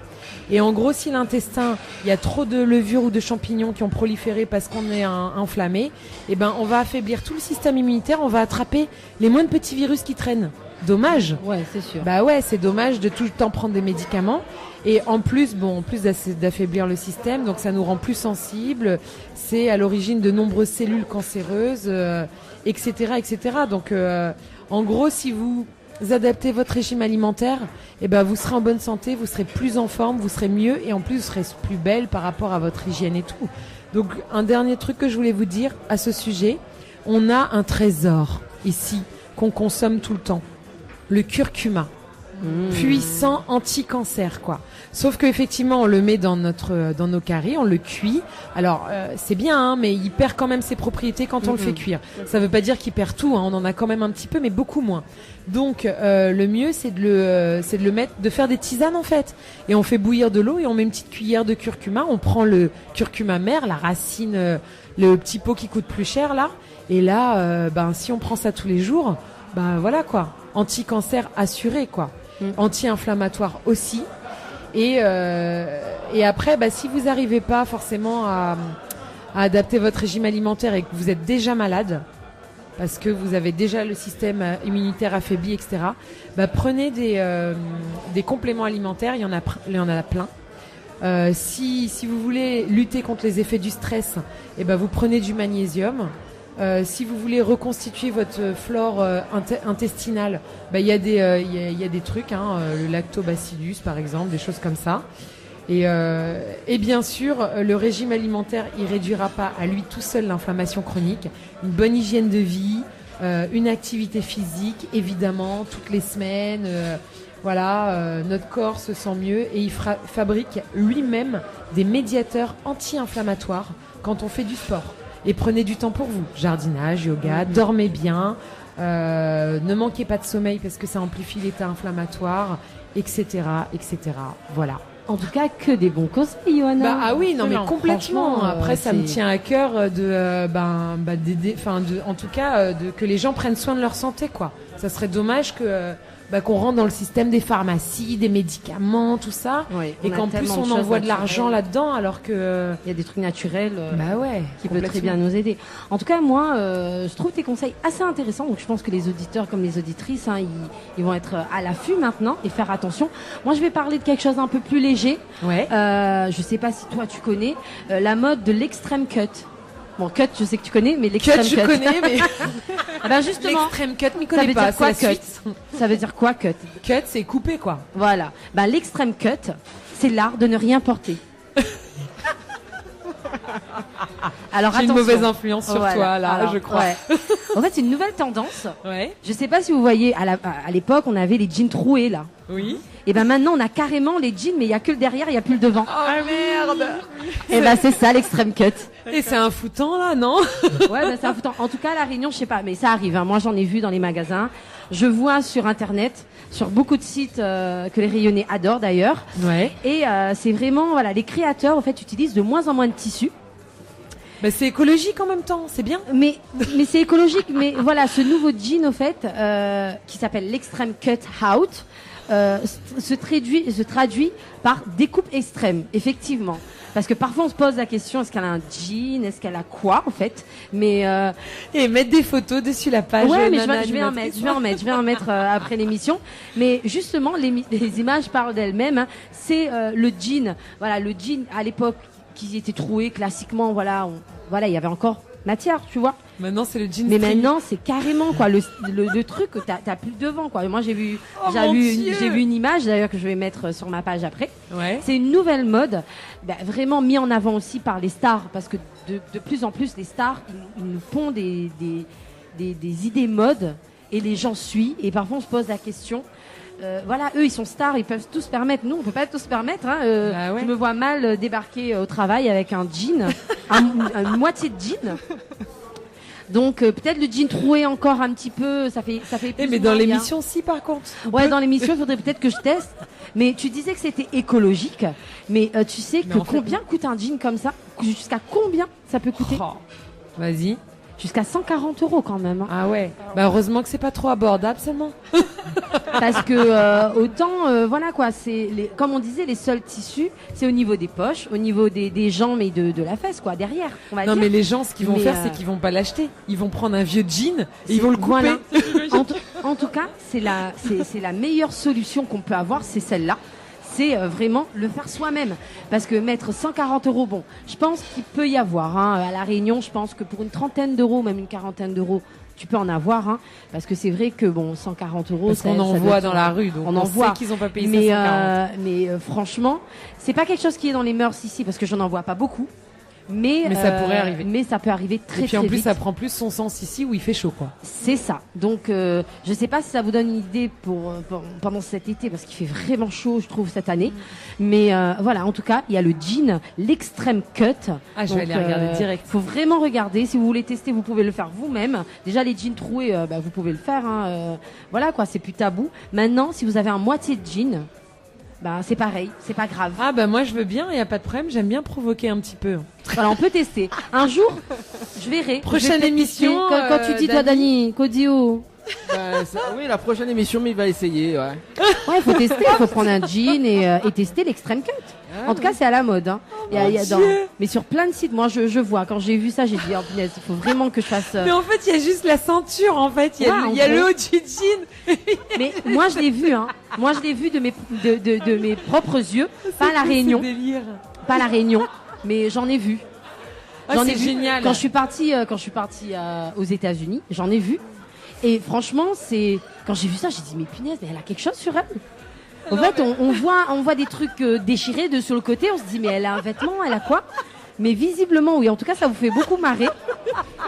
Et en gros, si l'intestin, il y a trop de levures ou de champignons qui ont proliféré parce qu'on est inflammé, on va affaiblir tout le système immunitaire, on va attraper les moindres petits virus qui traînent. Dommage. Ouais, c'est sûr. C'est dommage de tout le temps prendre des médicaments. Et en plus d'affaiblir le système, donc ça nous rend plus sensibles. C'est à l'origine de nombreuses cellules cancéreuses, etc., etc. Donc, en gros, si vous adaptez votre régime alimentaire, vous serez en bonne santé, vous serez plus en forme, vous serez mieux et en plus vous serez plus belle par rapport à votre hygiène et tout. Donc, un dernier truc que je voulais vous dire à ce sujet, on a un trésor ici qu'on consomme tout le temps. Le curcuma. Puissant anti-cancer, quoi. Sauf qu'effectivement, on le met dans nos carrés, on le cuit. Alors, c'est bien, hein, mais il perd quand même ses propriétés quand on le fait cuire. Ça veut pas dire qu'il perd tout, hein, on en a quand même un petit peu, mais beaucoup moins. Donc, le mieux, c'est de faire des tisanes, en fait. Et on fait bouillir de l'eau et on met une petite cuillère de curcuma. On prend le curcuma mère, la racine, le petit pot qui coûte plus cher, là. Et là, si on prend ça tous les jours, voilà, quoi. Anti-cancer assuré, quoi. Anti-inflammatoire aussi. Et après, si vous n'arrivez pas forcément à adapter votre régime alimentaire et que vous êtes déjà malade, parce que vous avez déjà le système immunitaire affaibli, etc., prenez des compléments alimentaires, il y en a plein. Si vous voulez lutter contre les effets du stress, vous prenez du magnésium. Si vous voulez reconstituer votre flore intestinale, il y a des trucs, hein, le lactobacillus par exemple, des choses comme ça. Et bien sûr, le régime alimentaire, il réduira pas à lui tout seul l'inflammation chronique. Une bonne hygiène de vie, une activité physique, évidemment, toutes les semaines. Notre corps se sent mieux et il fabrique lui-même des médiateurs anti-inflammatoires quand on fait du sport. Et prenez du temps pour vous. Jardinage, yoga, dormez bien, ne manquez pas de sommeil parce que ça amplifie l'état inflammatoire, etc., etc. Voilà. En tout cas, que des bons conseils, Johanna. Bah, ah oui, non, mais Non, complètement. franchement, Après, ça me c'est- tient à cœur d'aider, en tout cas, que les gens prennent soin de leur santé, quoi. Ça serait dommage que, qu'on rentre dans le système des pharmacies, des médicaments, tout ça. Ouais, Et a qu'en plus, tellement on choses envoie de naturelles. l'argent là-dedans, alors que. Il y a des trucs naturels. Bah ouais. Qui peut très bien nous aider. En tout cas, moi, je trouve tes conseils assez intéressants. Donc, je pense que les auditeurs comme les auditrices, ils vont être à l'affût maintenant et faire attention. Moi, je vais parler de quelque chose d'un peu plus léger. Ouais. Je sais pas si toi tu connais la mode de l'extreme cut. Bon, cut, je sais que tu connais, mais l'extreme cut. Je connais, mais. Ah ben justement, L'extreme cut, m'y ça connais veut pas. dire quoi c'est la cut? suite. Ça veut dire quoi cut? Cut, c'est couper, quoi. Voilà. Ben, l'extreme cut, c'est l'art de ne rien porter. Alors J'ai une attention. mauvaise influence sur Voilà. toi, là, Alors, je crois. ouais. En fait, c'est une nouvelle tendance. Ouais. Je sais pas si vous voyez, à l'époque, on avait les jeans troués, là. Oui. Et ben maintenant, on a carrément les jeans, mais il y a que le derrière, il y a plus le devant. Oh merde. Et ben c'est ça l'extreme cut. Et c'est un foutant, là, non? Ouais, ben c'est un foutant. En tout cas, à La Réunion, je sais pas, mais ça arrive. Hein. Moi, j'en ai vu dans les magasins. Je vois sur Internet, sur beaucoup de sites que les Rayonnais adorent d'ailleurs. Ouais. Et c'est vraiment, voilà, les créateurs, en fait, utilisent de moins en moins de tissus. Bah, c'est écologique en même temps, c'est bien. Mais c'est écologique. Mais voilà, ce nouveau jean, au fait, qui s'appelle l'extreme cut out, se traduit par découpe extrême, effectivement. Parce que parfois on se pose la question, est-ce qu'elle a un jean, est-ce qu'elle a quoi en fait? Mais Et mettre des photos dessus la page. ouais, mais Nana je vais en mettre après l'émission. Mais justement, les images parlent d'elles-mêmes. Hein. C'est le jean. Voilà, le jean à l'époque qui était troué classiquement. Voilà, il y avait encore matière, tu vois. Maintenant, c'est le jean. Mais string. maintenant, c'est carrément quoi le truc que t'as plus devant quoi. Moi, j'ai vu une image d'ailleurs que je vais mettre sur ma page après. Ouais. C'est une nouvelle mode, vraiment mis en avant aussi par les stars, parce que de plus en plus les stars ils nous font des idées mode et les gens suivent et parfois on se pose la question. Voilà, eux ils sont stars, ils peuvent tout se permettre. Nous on peut pas tout se permettre. Hein. Bah ouais. Je me vois mal débarquer au travail avec un jean, une moitié de jean. Donc peut-être le jean troué encore un petit peu, ça fait plus mais ou dans moins bien. l'émission, si par contre. Ouais, dans l'émission, il faudrait peut-être que je teste. Mais tu disais que c'était écologique. Mais tu sais que en fait, combien coûte un jean comme ça? Jusqu'à combien ça peut coûter? Oh. Vas-y. Jusqu'à 140 € quand même. Hein. Ah ouais. Bah heureusement que c'est pas trop abordable seulement. Parce que autant, voilà quoi, comme on disait, les seuls tissus, c'est au niveau des poches, au niveau des jambes et de la fesse, quoi, derrière. On va Non dire. mais les gens, ce qu'ils vont Mais, faire, c'est qu'ils vont pas l'acheter. Ils vont prendre un vieux jean et ils vont le couper. Voilà. En tout cas, c'est la meilleure solution qu'on peut avoir, c'est celle-là. C'est vraiment le faire soi-même. Parce que mettre 140 €, bon, je pense qu'il peut y avoir. Hein, à La Réunion, je pense que pour une trentaine d'euros, même une quarantaine d'euros, tu peux en avoir. Hein, parce que c'est vrai que, bon, 140 €, Parce qu'on en voit dans la rue, donc on voit. sait qu'ils ont pas payé ça 140. Mais franchement, c'est pas quelque chose qui est dans les mœurs ici, parce que j'en en vois pas beaucoup. Mais ça pourrait arriver. Mais ça peut arriver très Et puis en très plus, vite. ça prend plus son sens ici où il fait chaud, quoi. C'est ça. Donc, je sais pas si ça vous donne une idée pour pendant cet été, parce qu'il fait vraiment chaud, je trouve, cette année. Mais voilà, en tout cas, il y a le jean, l'extreme cut. Ah, je vais aller regarder direct. Faut vraiment regarder. Si vous voulez tester, vous pouvez le faire vous-même. Déjà, les jeans troués, vous pouvez le faire. Hein, voilà, quoi, c'est plus tabou. Maintenant, si vous avez un moitié de jean, c'est pareil, c'est pas grave. Ah bah moi je veux bien, il y a pas de problème, j'aime bien provoquer un petit peu. Voilà, on peut tester. Un jour, je verrai. Prochaine émission, Quand tu dis toi, Dani, Kodio. Oui, la prochaine émission, mais il va essayer. Ouais, il faut tester, il faut prendre un jean et tester l'extreme cut. En tout cas, c'est à la mode. Hein. Mais sur plein de sites, moi je vois, quand j'ai vu ça, j'ai dit, oh punaise, il faut vraiment que je fasse. Mais en fait, il y a juste la ceinture, en fait. Il y a le haut du jean. Mais moi je l'ai vu, hein. Moi je l'ai vu de mes propres yeux, pas à La Réunion. Pas à La Réunion, mais j'en ai vu. J'en ai vu. Génial. Quand je suis partie aux États-Unis, j'en ai vu. Et franchement, quand j'ai vu ça, j'ai dit mais punaise, mais elle a quelque chose sur elle. En fait, on voit des trucs déchirés sur le côté, on se dit mais elle a un vêtement, elle a quoi? Mais visiblement oui, en tout cas ça vous fait beaucoup marrer.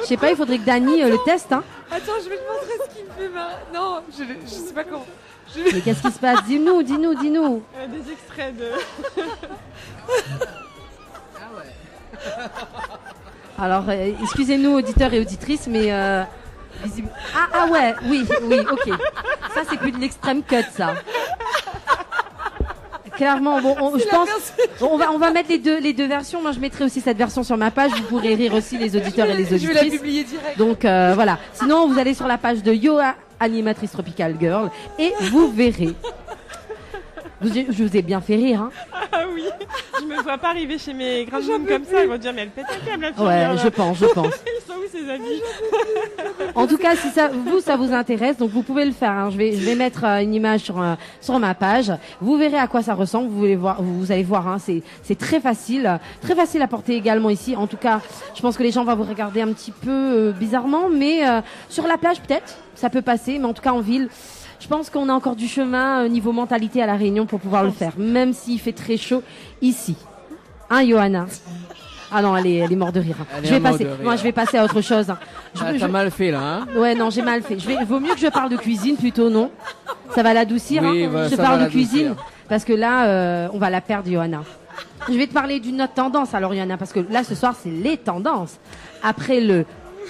Je sais pas, il faudrait que Dani le teste. Hein. Attends, je vais te montrer ce qui me fait marrer. Non, je sais pas comment. Mais qu'est-ce qui se passe? Dis-nous. Des extraits de... Alors, excusez-nous auditeurs et auditrices, mais... Ah ouais, oui, ok. Ça c'est plus de l'extrême cut, ça. clairement, bon, je pense, on va mettre les deux versions. Moi, je mettrai aussi cette version sur ma page. Vous pourrez rire aussi les auditeurs et les auditrices. Je vais la publier direct. Donc, voilà. Sinon, vous allez sur la page de Yoa, animatrice Tropical Girl, et vous verrez. Je vous ai bien fait rire, hein. Ah oui, je me vois pas arriver chez mes grandes mômes comme ça, ils vont dire mais elle pète un câble, la fille. Ouais, je pense. Ils sont où ces amis? En tout cas, si ça vous intéresse, donc vous pouvez le faire, hein. Je vais mettre une image sur ma page. Vous verrez à quoi ça ressemble, vous allez voir, hein. C'est très facile à porter également ici. En tout cas, je pense que les gens vont vous regarder un petit peu bizarrement, mais sur la plage peut-être, ça peut passer, mais en tout cas en ville, je pense qu'on a encore du chemin niveau mentalité à La Réunion pour pouvoir le faire, même s'il fait très chaud ici. Hein, Johanna? Ah non, elle est morte de rire. Je vais passer à autre chose. T'as mal fait là, hein? Ouais, non, j'ai mal fait. Vaut mieux que je parle de cuisine plutôt, non? Ça va l'adoucir, oui, hein? Bah, je parle de cuisine parce que là, on va la perdre, Johanna. Je vais te parler d'une autre tendance, alors Johanna, parce que là, ce soir, c'est les tendances. Après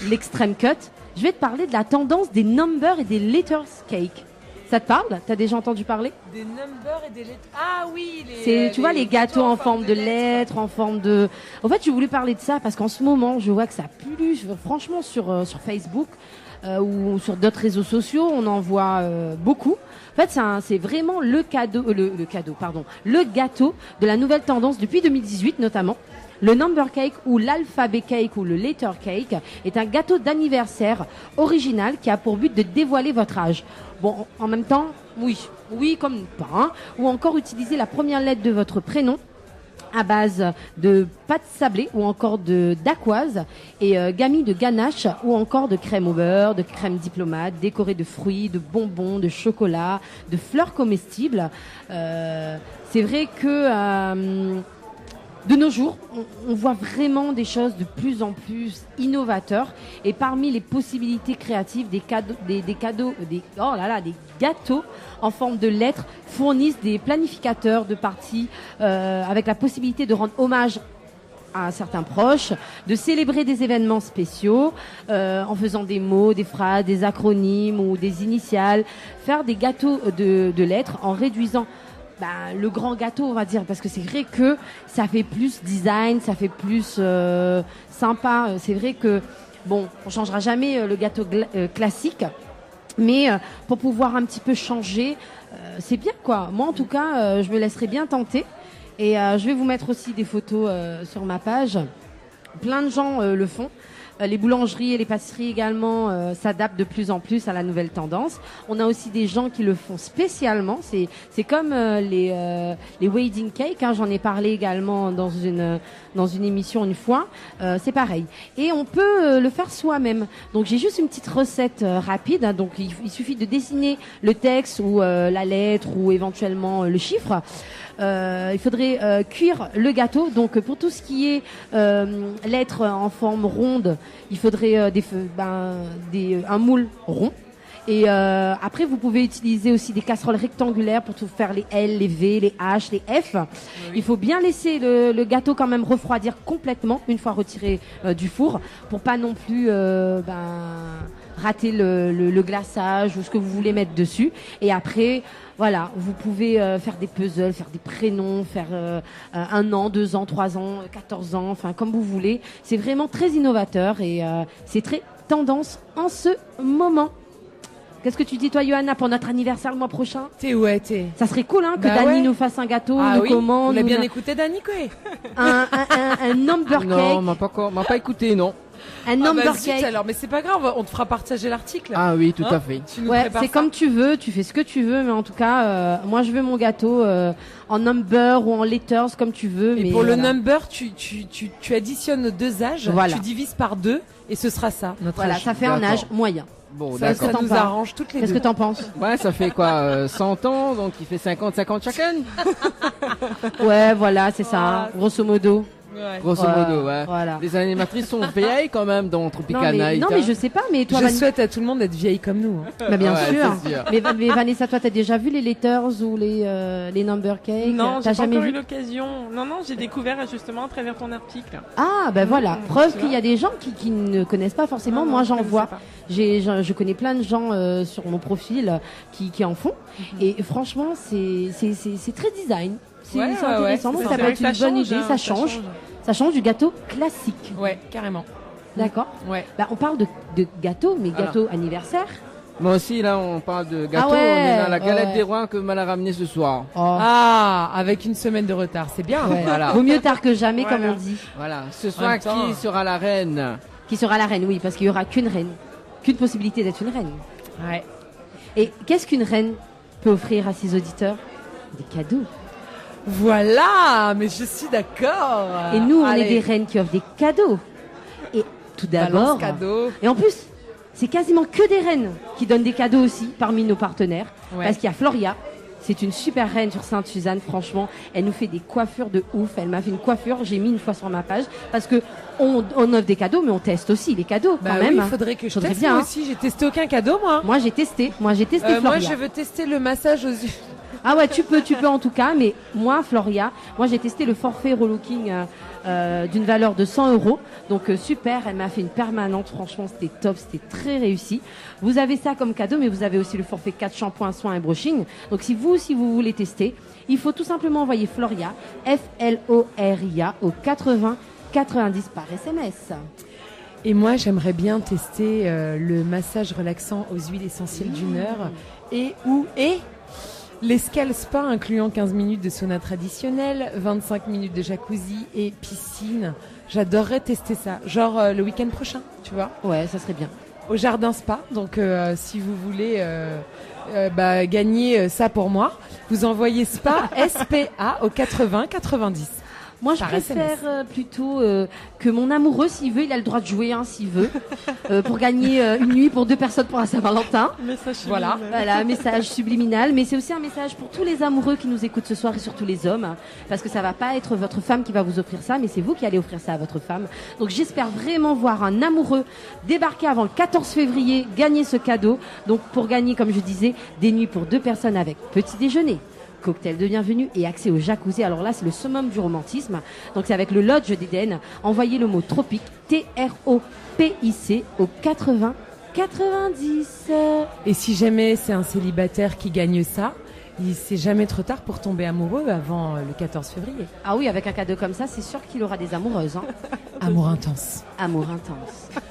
l'extreme cut, je vais te parler de la tendance des numbers et des letters cake. Ça te parle? T'as déjà entendu parler? Des numbers et des lettres. Ah oui, tu vois, les gâteaux en forme de lettres, en forme de... En fait, je voulais parler de ça parce qu'en ce moment, je vois que ça pullule, franchement, sur Facebook ou sur d'autres réseaux sociaux, on en voit beaucoup. En fait, c'est vraiment le gâteau de la nouvelle tendance depuis 2018 notamment. Le number cake ou l'alphabet cake ou le letter cake est un gâteau d'anniversaire original qui a pour but de dévoiler votre âge. Bon, en même temps, oui comme pas, hein, ou encore utiliser la première lettre de votre prénom à base de pâte sablée ou encore d'aquoise et gami de ganache ou encore de crème au beurre, de crème diplomate, décorée de fruits, de bonbons, de chocolat, de fleurs comestibles. C'est vrai que... de nos jours, on voit vraiment des choses de plus en plus innovateurs et parmi les possibilités créatives, des gâteaux en forme de lettres fournissent des planificateurs de parties avec la possibilité de rendre hommage à certains proches, de célébrer des événements spéciaux en faisant des mots, des phrases, des acronymes ou des initiales, faire des gâteaux de lettres en réduisant le grand gâteau, on va dire, parce que c'est vrai que ça fait plus design, ça fait plus sympa. C'est vrai que, bon, on changera jamais le gâteau classique, mais pour pouvoir un petit peu changer, c'est bien, quoi. Moi, en tout cas, je me laisserai bien tenter. Et je vais vous mettre aussi des photos sur ma page. Plein de gens le font. Les boulangeries et les pâtisseries également s'adaptent de plus en plus à la nouvelle tendance. On a aussi des gens qui le font spécialement. C'est comme les wedding cakes, hein, j'en ai parlé également dans une émission une fois. C'est pareil. Et on peut le faire soi-même. Donc j'ai juste une petite recette rapide. Hein, donc il suffit de dessiner le texte ou la lettre ou éventuellement le chiffre. Il faudrait cuire le gâteau. Donc pour tout ce qui est lettres en forme ronde, il faudrait un moule rond. Et après, vous pouvez utiliser aussi des casseroles rectangulaires pour tout faire les L, les V, les H, les F. Oui. Il faut bien laisser le gâteau quand même refroidir complètement une fois retiré du four pour pas non plus rater le glaçage ou ce que vous voulez mettre dessus. Et après, voilà, vous pouvez faire des puzzles, faire des prénoms, faire 1 an, 2 ans, 3 ans, 14 ans, enfin comme vous voulez. C'est vraiment très innovateur et c'est très tendance en ce moment. Qu'est-ce que tu dis toi, Johanna, pour notre anniversaire le mois prochain? Ça serait cool, hein, que Dani nous fasse un gâteau, nous commande. On a bien écouté Dani, quoi. un number cake. Non, m'a pas écouté, non. Un number cake. Alors, mais c'est pas grave, on te fera partager l'article. Ah oui, tout à fait. Ouais, c'est comme tu veux, tu fais ce que tu veux, mais en tout cas, moi je veux mon gâteau en number ou en letters comme tu veux. Et mais pour le number, tu additionnes nos 2 âges, tu divises par 2 et ce sera ça, notre âge. Ça fait un âge moyen. Bon, ça nous arrange toutes les deux. Qu'est-ce que t'en penses? Ouais, ça fait quoi 100 ans, donc il fait 50 chacun. Ouais, voilà, c'est ça, grosso modo. Ouais. Grosso modo, ouais. Voilà. Les animatrices sont vieilles quand même dans Tropical Night. Non, mais je sais pas, mais toi, je souhaite à tout le monde d'être vieille comme nous. Hein. Bah, bien sûr. Mais Vanessa, toi, t'as déjà vu les letters ou les number cakes? Non, j'ai pas encore eu l'occasion. Non, j'ai découvert justement à travers ton article. Ah, ben voilà. Preuve qu'il y a des gens qui ne connaissent pas forcément. Moi, j'en vois. Je connais plein de gens sur mon profil qui en font. Et franchement, c'est très design. c'est intéressant, donc ça peut être une bonne idée, ça change. Ça change du gâteau classique. Ouais, carrément. D'accord. Ouais. Bah, on parle de gâteau, mais gâteau anniversaire. Moi aussi, là, on parle de gâteau. Ah ouais, on est dans la galette des rois que m'a ramené ce soir. Oh. Ah, avec une semaine de retard, c'est bien. Ouais. Voilà. Vaut mieux tard que jamais, comme on dit. Voilà. Ce soir, qui sera la reine? Qui sera la reine, oui, parce qu'il y aura qu'une reine. Qu'une possibilité d'être une reine. Ouais. Et qu'est-ce qu'une reine peut offrir à ses auditeurs? Des cadeaux. Voilà, mais je suis d'accord. Et nous, on est des reines qui offrent des cadeaux. Et tout d'abord. Cadeau. Et en plus, c'est quasiment que des reines qui donnent des cadeaux aussi parmi nos partenaires. Ouais. Parce qu'il y a Floria. C'est une super reine sur Sainte-Suzanne, franchement. Elle nous fait des coiffures de ouf. Elle m'a fait une coiffure, j'ai mis une fois sur ma page. Parce que on offre des cadeaux, mais on teste aussi les cadeaux quand même. Oui, il faudrait que je teste bien, moi aussi. J'ai testé aucun cadeau, moi. Moi, j'ai testé Floria. Moi, je veux tester le massage aux yeux. Ah ouais, tu peux en tout cas, mais moi, Floria, j'ai testé le forfait relooking d'une valeur de 100 €. Donc super, elle m'a fait une permanente, franchement c'était top, c'était très réussi. Vous avez ça comme cadeau, mais vous avez aussi le forfait 4 shampoings, soins et brushing. Donc si vous voulez tester, il faut tout simplement envoyer Floria, Floria au 80 90 par SMS. Et moi, j'aimerais bien tester le massage relaxant aux huiles essentielles d'1 heure et l'escale spa incluant 15 minutes de sauna traditionnel, 25 minutes de jacuzzi et piscine. J'adorerais tester ça, genre le week-end prochain, tu vois. Ouais, ça serait bien. Au jardin spa, donc si vous voulez gagner ça pour moi, vous envoyez spa SPA au 80 90. Moi, je préfère plutôt que mon amoureux, s'il veut, il a le droit de jouer, s'il veut, pour gagner une nuit pour 2 personnes pour la Saint-Valentin. Message subliminal. Voilà, message subliminal. Mais c'est aussi un message pour tous les amoureux qui nous écoutent ce soir et surtout les hommes, parce que ça va pas être votre femme qui va vous offrir ça, mais c'est vous qui allez offrir ça à votre femme. Donc j'espère vraiment voir un amoureux débarquer avant le 14 février, gagner ce cadeau. Donc pour gagner, comme je disais, des nuits pour 2 personnes avec petit déjeuner, cocktail de bienvenue et accès au jacuzzi. Alors là, c'est le summum du romantisme. Donc c'est avec le Lodge d'Éden. Envoyez le mot tropique, TROPIC au 80 90. Et si jamais c'est un célibataire qui gagne ça, c'est jamais trop tard pour tomber amoureux avant le 14 février. Ah oui, avec un cadeau comme ça, c'est sûr qu'il aura des amoureuses. Amour intense. Amour intense.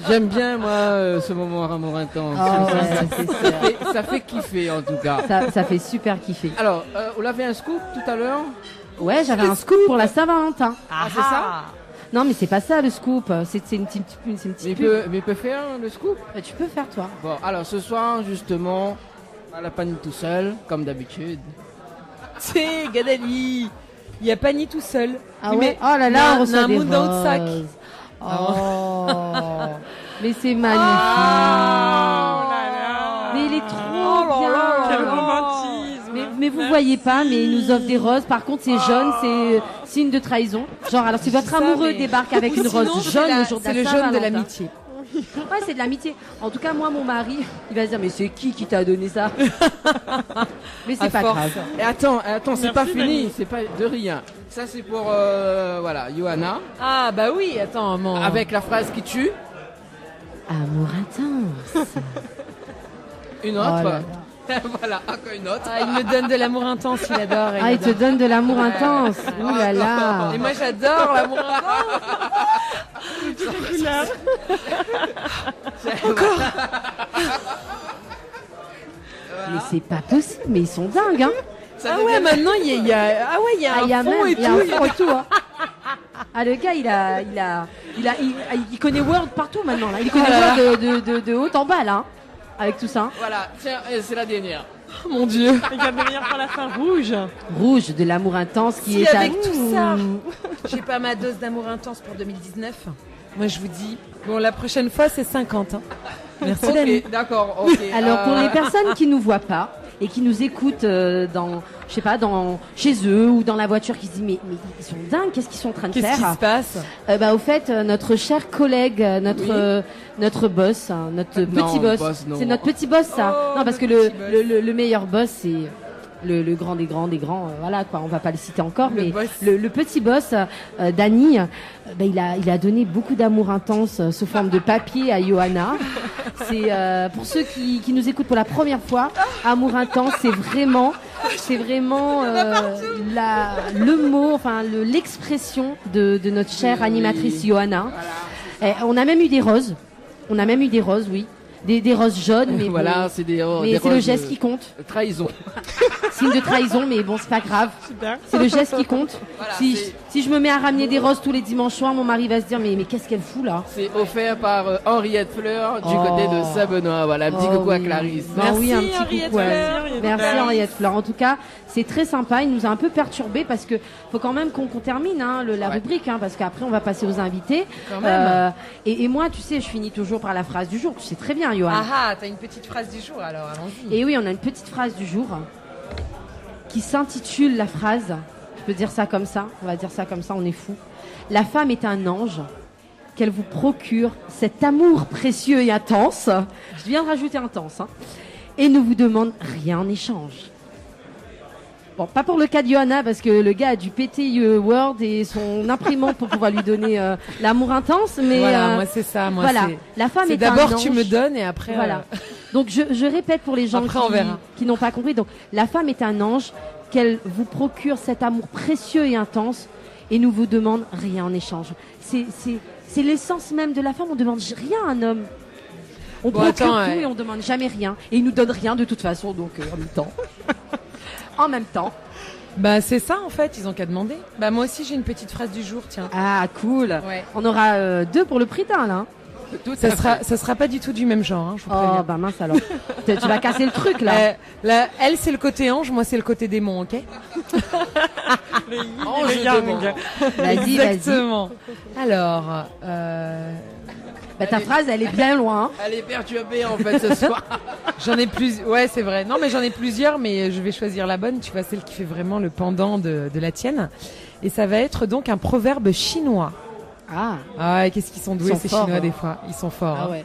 J'aime bien, moi, ce moment amour intense. Ça fait kiffer, en tout cas. Ça fait super kiffer. Alors, on avait un scoop tout à l'heure. Ouais, j'avais un scoop pour la Saint-Valentin. Ah, c'est ça? Non, mais c'est pas ça, le scoop. C'est une petite pub. Mais il peut faire le scoop? Tu peux faire, toi. Bon, alors, ce soir, justement, on n'a pas ni tout seul, comme d'habitude. C'est Gadali. Il y a pas ni tout seul. Ah ouais. Oh là là, on reçoit des roses. Sac. Oh, mais c'est magnifique. Oh là là. Mais il est trop bien. Quel romantisme. Mais vous voyez pas, mais il nous offre des roses. Par contre, c'est jaune, c'est signe de trahison. Genre, alors si votre amoureux débarque avec une rose jaune le jour de la Saint-Valentin, c'est le jaune de l'amitié. Ouais, c'est de l'amitié. En tout cas, moi, mon mari, il va se dire, mais c'est qui t'a donné ça? Mais c'est pas grave. Et attends, c'est pas fini, c'est pas de rien. Ça, c'est pour, Johanna. Ah, bah oui, attends, avec la phrase qui tue. Amour intense. Une autre. Voilà, encore une autre. Ah, il me donne de l'amour intense, il adore. Il te donne de l'amour intense. Ouh là là. Et moi, j'adore l'amour intense. Encore. Mais c'est pas possible, mais ils sont dingues, Ah ouais, maintenant il y a un fond et tout. Ah, le gars, il connaît Word partout maintenant là. Il connaît Word de haut en bas là, avec tout ça. Voilà, tiens, c'est la dernière. Oh, mon Dieu. Il y a meilleur pour la fin, rouge. Rouge de l'amour intense qui est avec tout ça. J'ai pas ma dose d'amour intense pour 2019. Moi, je vous dis, bon, la prochaine fois, c'est 50. Merci, Dani. D'accord, ok. Alors, pour les personnes qui nous voient pas et qui nous écoutent chez eux ou dans la voiture, qui se disent, mais ils sont dingues, qu'est-ce qu'ils sont en train de faire? Qu'est-ce qui se passe? Au fait, notre cher collègue, notre boss, notre petit boss. C'est notre petit boss, ça. Oh, non, parce que le meilleur boss, c'est le grand des grands, voilà quoi, on va pas le citer encore, mais le petit boss, Dani, il a donné beaucoup d'amour intense sous forme de papier à Johanna. C'est pour ceux qui nous écoutent pour la première fois, amour intense, c'est vraiment C'est vraiment le mot, enfin l'expression de notre chère animatrice Johanna. Voilà. On a même eu des roses. Oui. Des roses jaunes, mais voilà, bon, c'est des mais roses c'est le geste qui compte. Trahison. Signe de trahison, mais bon, c'est pas grave. Super. C'est le geste qui compte. Voilà, si je me mets à ramener des roses tous les dimanches soirs, mon mari va se dire mais qu'est-ce qu'elle fout là? C'est offert par Henriette Fleur du côté de Saint-Benoît. Voilà, un petit coucou à Clarisse. Merci, oui, un petit Henriette coucou. Fleur. Merci Henriette Fleur. En tout cas, c'est très sympa. Il nous a un peu perturbés parce que faut quand même qu'on termine la rubrique, parce qu'après on va passer aux invités. Quand même. Et moi, tu sais, je finis toujours par la phrase du jour. Tu sais très bien, Johan. Ah, t'as une petite phrase du jour alors, allons-y. Et oui, on a une petite phrase du jour qui s'intitule la phrase. Je peux dire ça comme ça. On va dire ça comme ça. On est fou. La femme est un ange. Qu'elle vous procure cet amour précieux et intense. Je viens de rajouter intense. Et ne vous demande rien en échange. Bon, pas pour le cas de Johanna, parce que le gars a dû péter Word et son imprimante pour pouvoir lui donner l'amour intense. Mais voilà, moi c'est ça. Moi, voilà, la femme est d'abord un ange. tu me donnes et après. Voilà. Donc je répète pour les gens qui n'ont pas compris. Donc la femme est un ange, qu'elle vous procure cet amour précieux et intense et ne vous demande rien en échange. C'est l'essence même de la femme. On demande rien à un homme. On procure tout et on demande jamais rien. Et il nous donne rien de toute façon. Donc en même temps. En même temps. Bah c'est ça en fait, ils ont qu'à demander. Bah moi aussi j'ai une petite phrase du jour, tiens. Ah cool. Ouais. On aura 2 pour le prix d'un là. Ça sera pas du tout du même genre, je vous préviens. Oh bah mince alors. Tu vas casser le truc là. Elle c'est le côté ange, moi c'est le côté démon, ok? Ange démon. Vas-y. Exactement. Alors, ta phrase elle est bien loin. Elle est perturbée en fait ce soir. J'en ai plus. Ouais, c'est vrai. Non, mais j'en ai plusieurs, mais je vais choisir la bonne. Tu vois, celle qui fait vraiment le pendant de la tienne. Et ça va être donc un proverbe chinois. Ah, qu'est-ce qu'ils sont doués ces Chinois des fois. Ils sont forts. Ah ouais.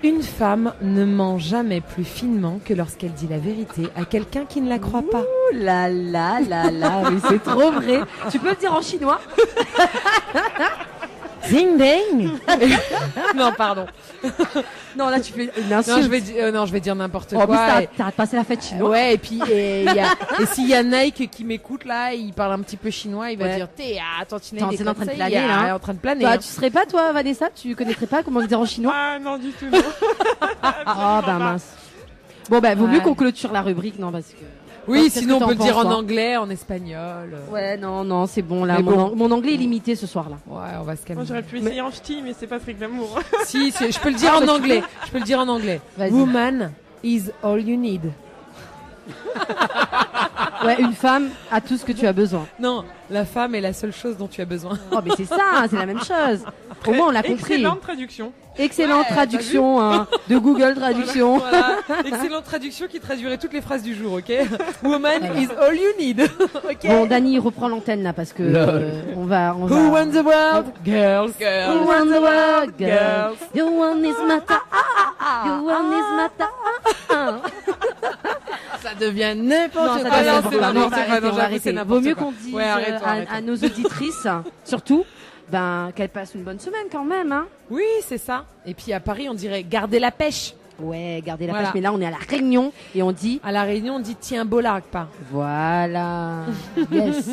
Une femme ne ment jamais plus finement que lorsqu'elle dit la vérité à quelqu'un qui ne la croit pas. Ouh là là là là, mais c'est trop vrai. Tu peux le dire en chinois? Zing ding. Non, pardon. Non, là tu fais une insulte. Non, je vais dire n'importe quoi. En plus, t'as passé la fête chinoise. Ouais, et puis et s'il y a Nike qui m'écoute là, il parle un petit peu chinois, il va dire tantinet, c'est en train de planer là. En train de planer. Toi, tu serais pas toi, Vanessa, tu connaîtrais pas comment le dire en chinois? Ah non du tout. Oh bah mince. Bon bah vaut mieux qu'on clôture la rubrique, non parce que. Oui, sinon on peut le dire en anglais, en espagnol. Ouais, non, c'est bon là. Mon anglais est limité ce soir là. Ouais, on va se calmer. Moi j'aurais pu essayer en ch'ti, mais c'est pas très glamour. Si, je peux le dire en anglais. Je peux le dire en anglais. Woman is all you need. Ouais, une femme a tout ce que tu as besoin. Non, la femme est la seule chose dont tu as besoin. Oh, mais c'est ça, c'est la même chose. Au moins, on l'a compris. Excellente traduction. Excellente traduction de Google Traduction. Voilà. Excellente traduction qui traduirait toutes les phrases du jour, ok? Woman is all you need. Okay. Bon, Dani reprend l'antenne là parce que on va. Who won the world? Girls. Who won the world? Girls. You won this matter. You won this matter. Ça devient n'importe quoi. On va arrêter. Vaut mieux qu'on dise à nos auditrices, surtout, qu'elles passent une bonne semaine quand même, hein. Oui, c'est ça. Et puis à Paris, on dirait garder la pêche. Ouais, garder la pêche. Mais là, on est à la Réunion et on dit. À la Réunion, on dit tiens, beau largue pas. Voilà. Yes.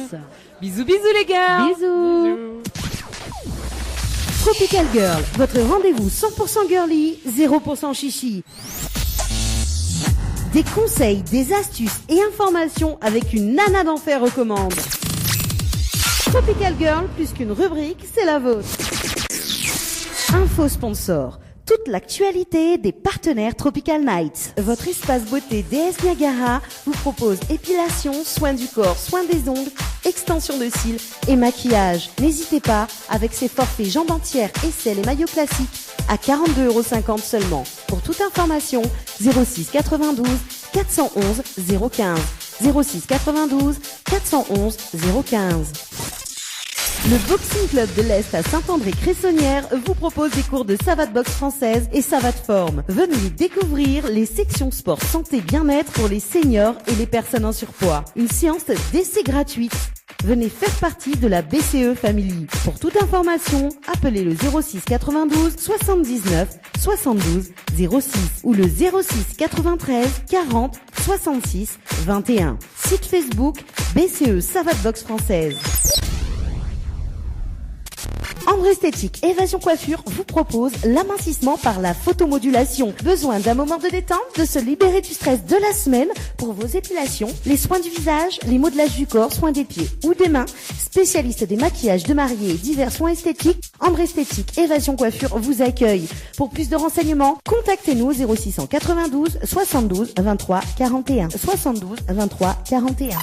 Bisous, les gars. Bisous. Tropical Girl, votre rendez-vous 100% girly, 0% chichi. Des conseils, des astuces et informations avec une nana d'enfer recommande. Tropical Girl, plus qu'une rubrique, c'est la vôtre. Info sponsor. Toute l'actualité des partenaires Tropical Nights. Votre espace beauté DS Niagara vous propose épilation, soins du corps, soins des ongles, extension de cils et maquillage. N'hésitez pas, avec ses forfaits jambes entières, aisselles et maillots classiques, à 42,50 € seulement. Pour toute information, 06 92 411 015. 06 92 411 015. Le Boxing Club de l'Est à Saint-André-Cressonnière vous propose des cours de savate boxe française et savate forme. Venez découvrir les sections sport santé bien-être pour les seniors et les personnes en surpoids. Une séance d'essai gratuite. Venez faire partie de la BCE Family. Pour toute information, appelez le 06 92 79 72 06 ou le 06 93 40 66 21. Site Facebook BCE Savate Box Française. Ambre Esthétique Évasion Coiffure vous propose l'amincissement par la photomodulation. Besoin d'un moment de détente, de se libérer du stress de la semaine pour vos épilations, les soins du visage, les modelages du corps, soins des pieds ou des mains. Spécialiste des maquillages de mariés et divers soins esthétiques, Ambre Esthétique Évasion Coiffure vous accueille. Pour plus de renseignements, contactez-nous au 0692 72 23 41. 72 23 41.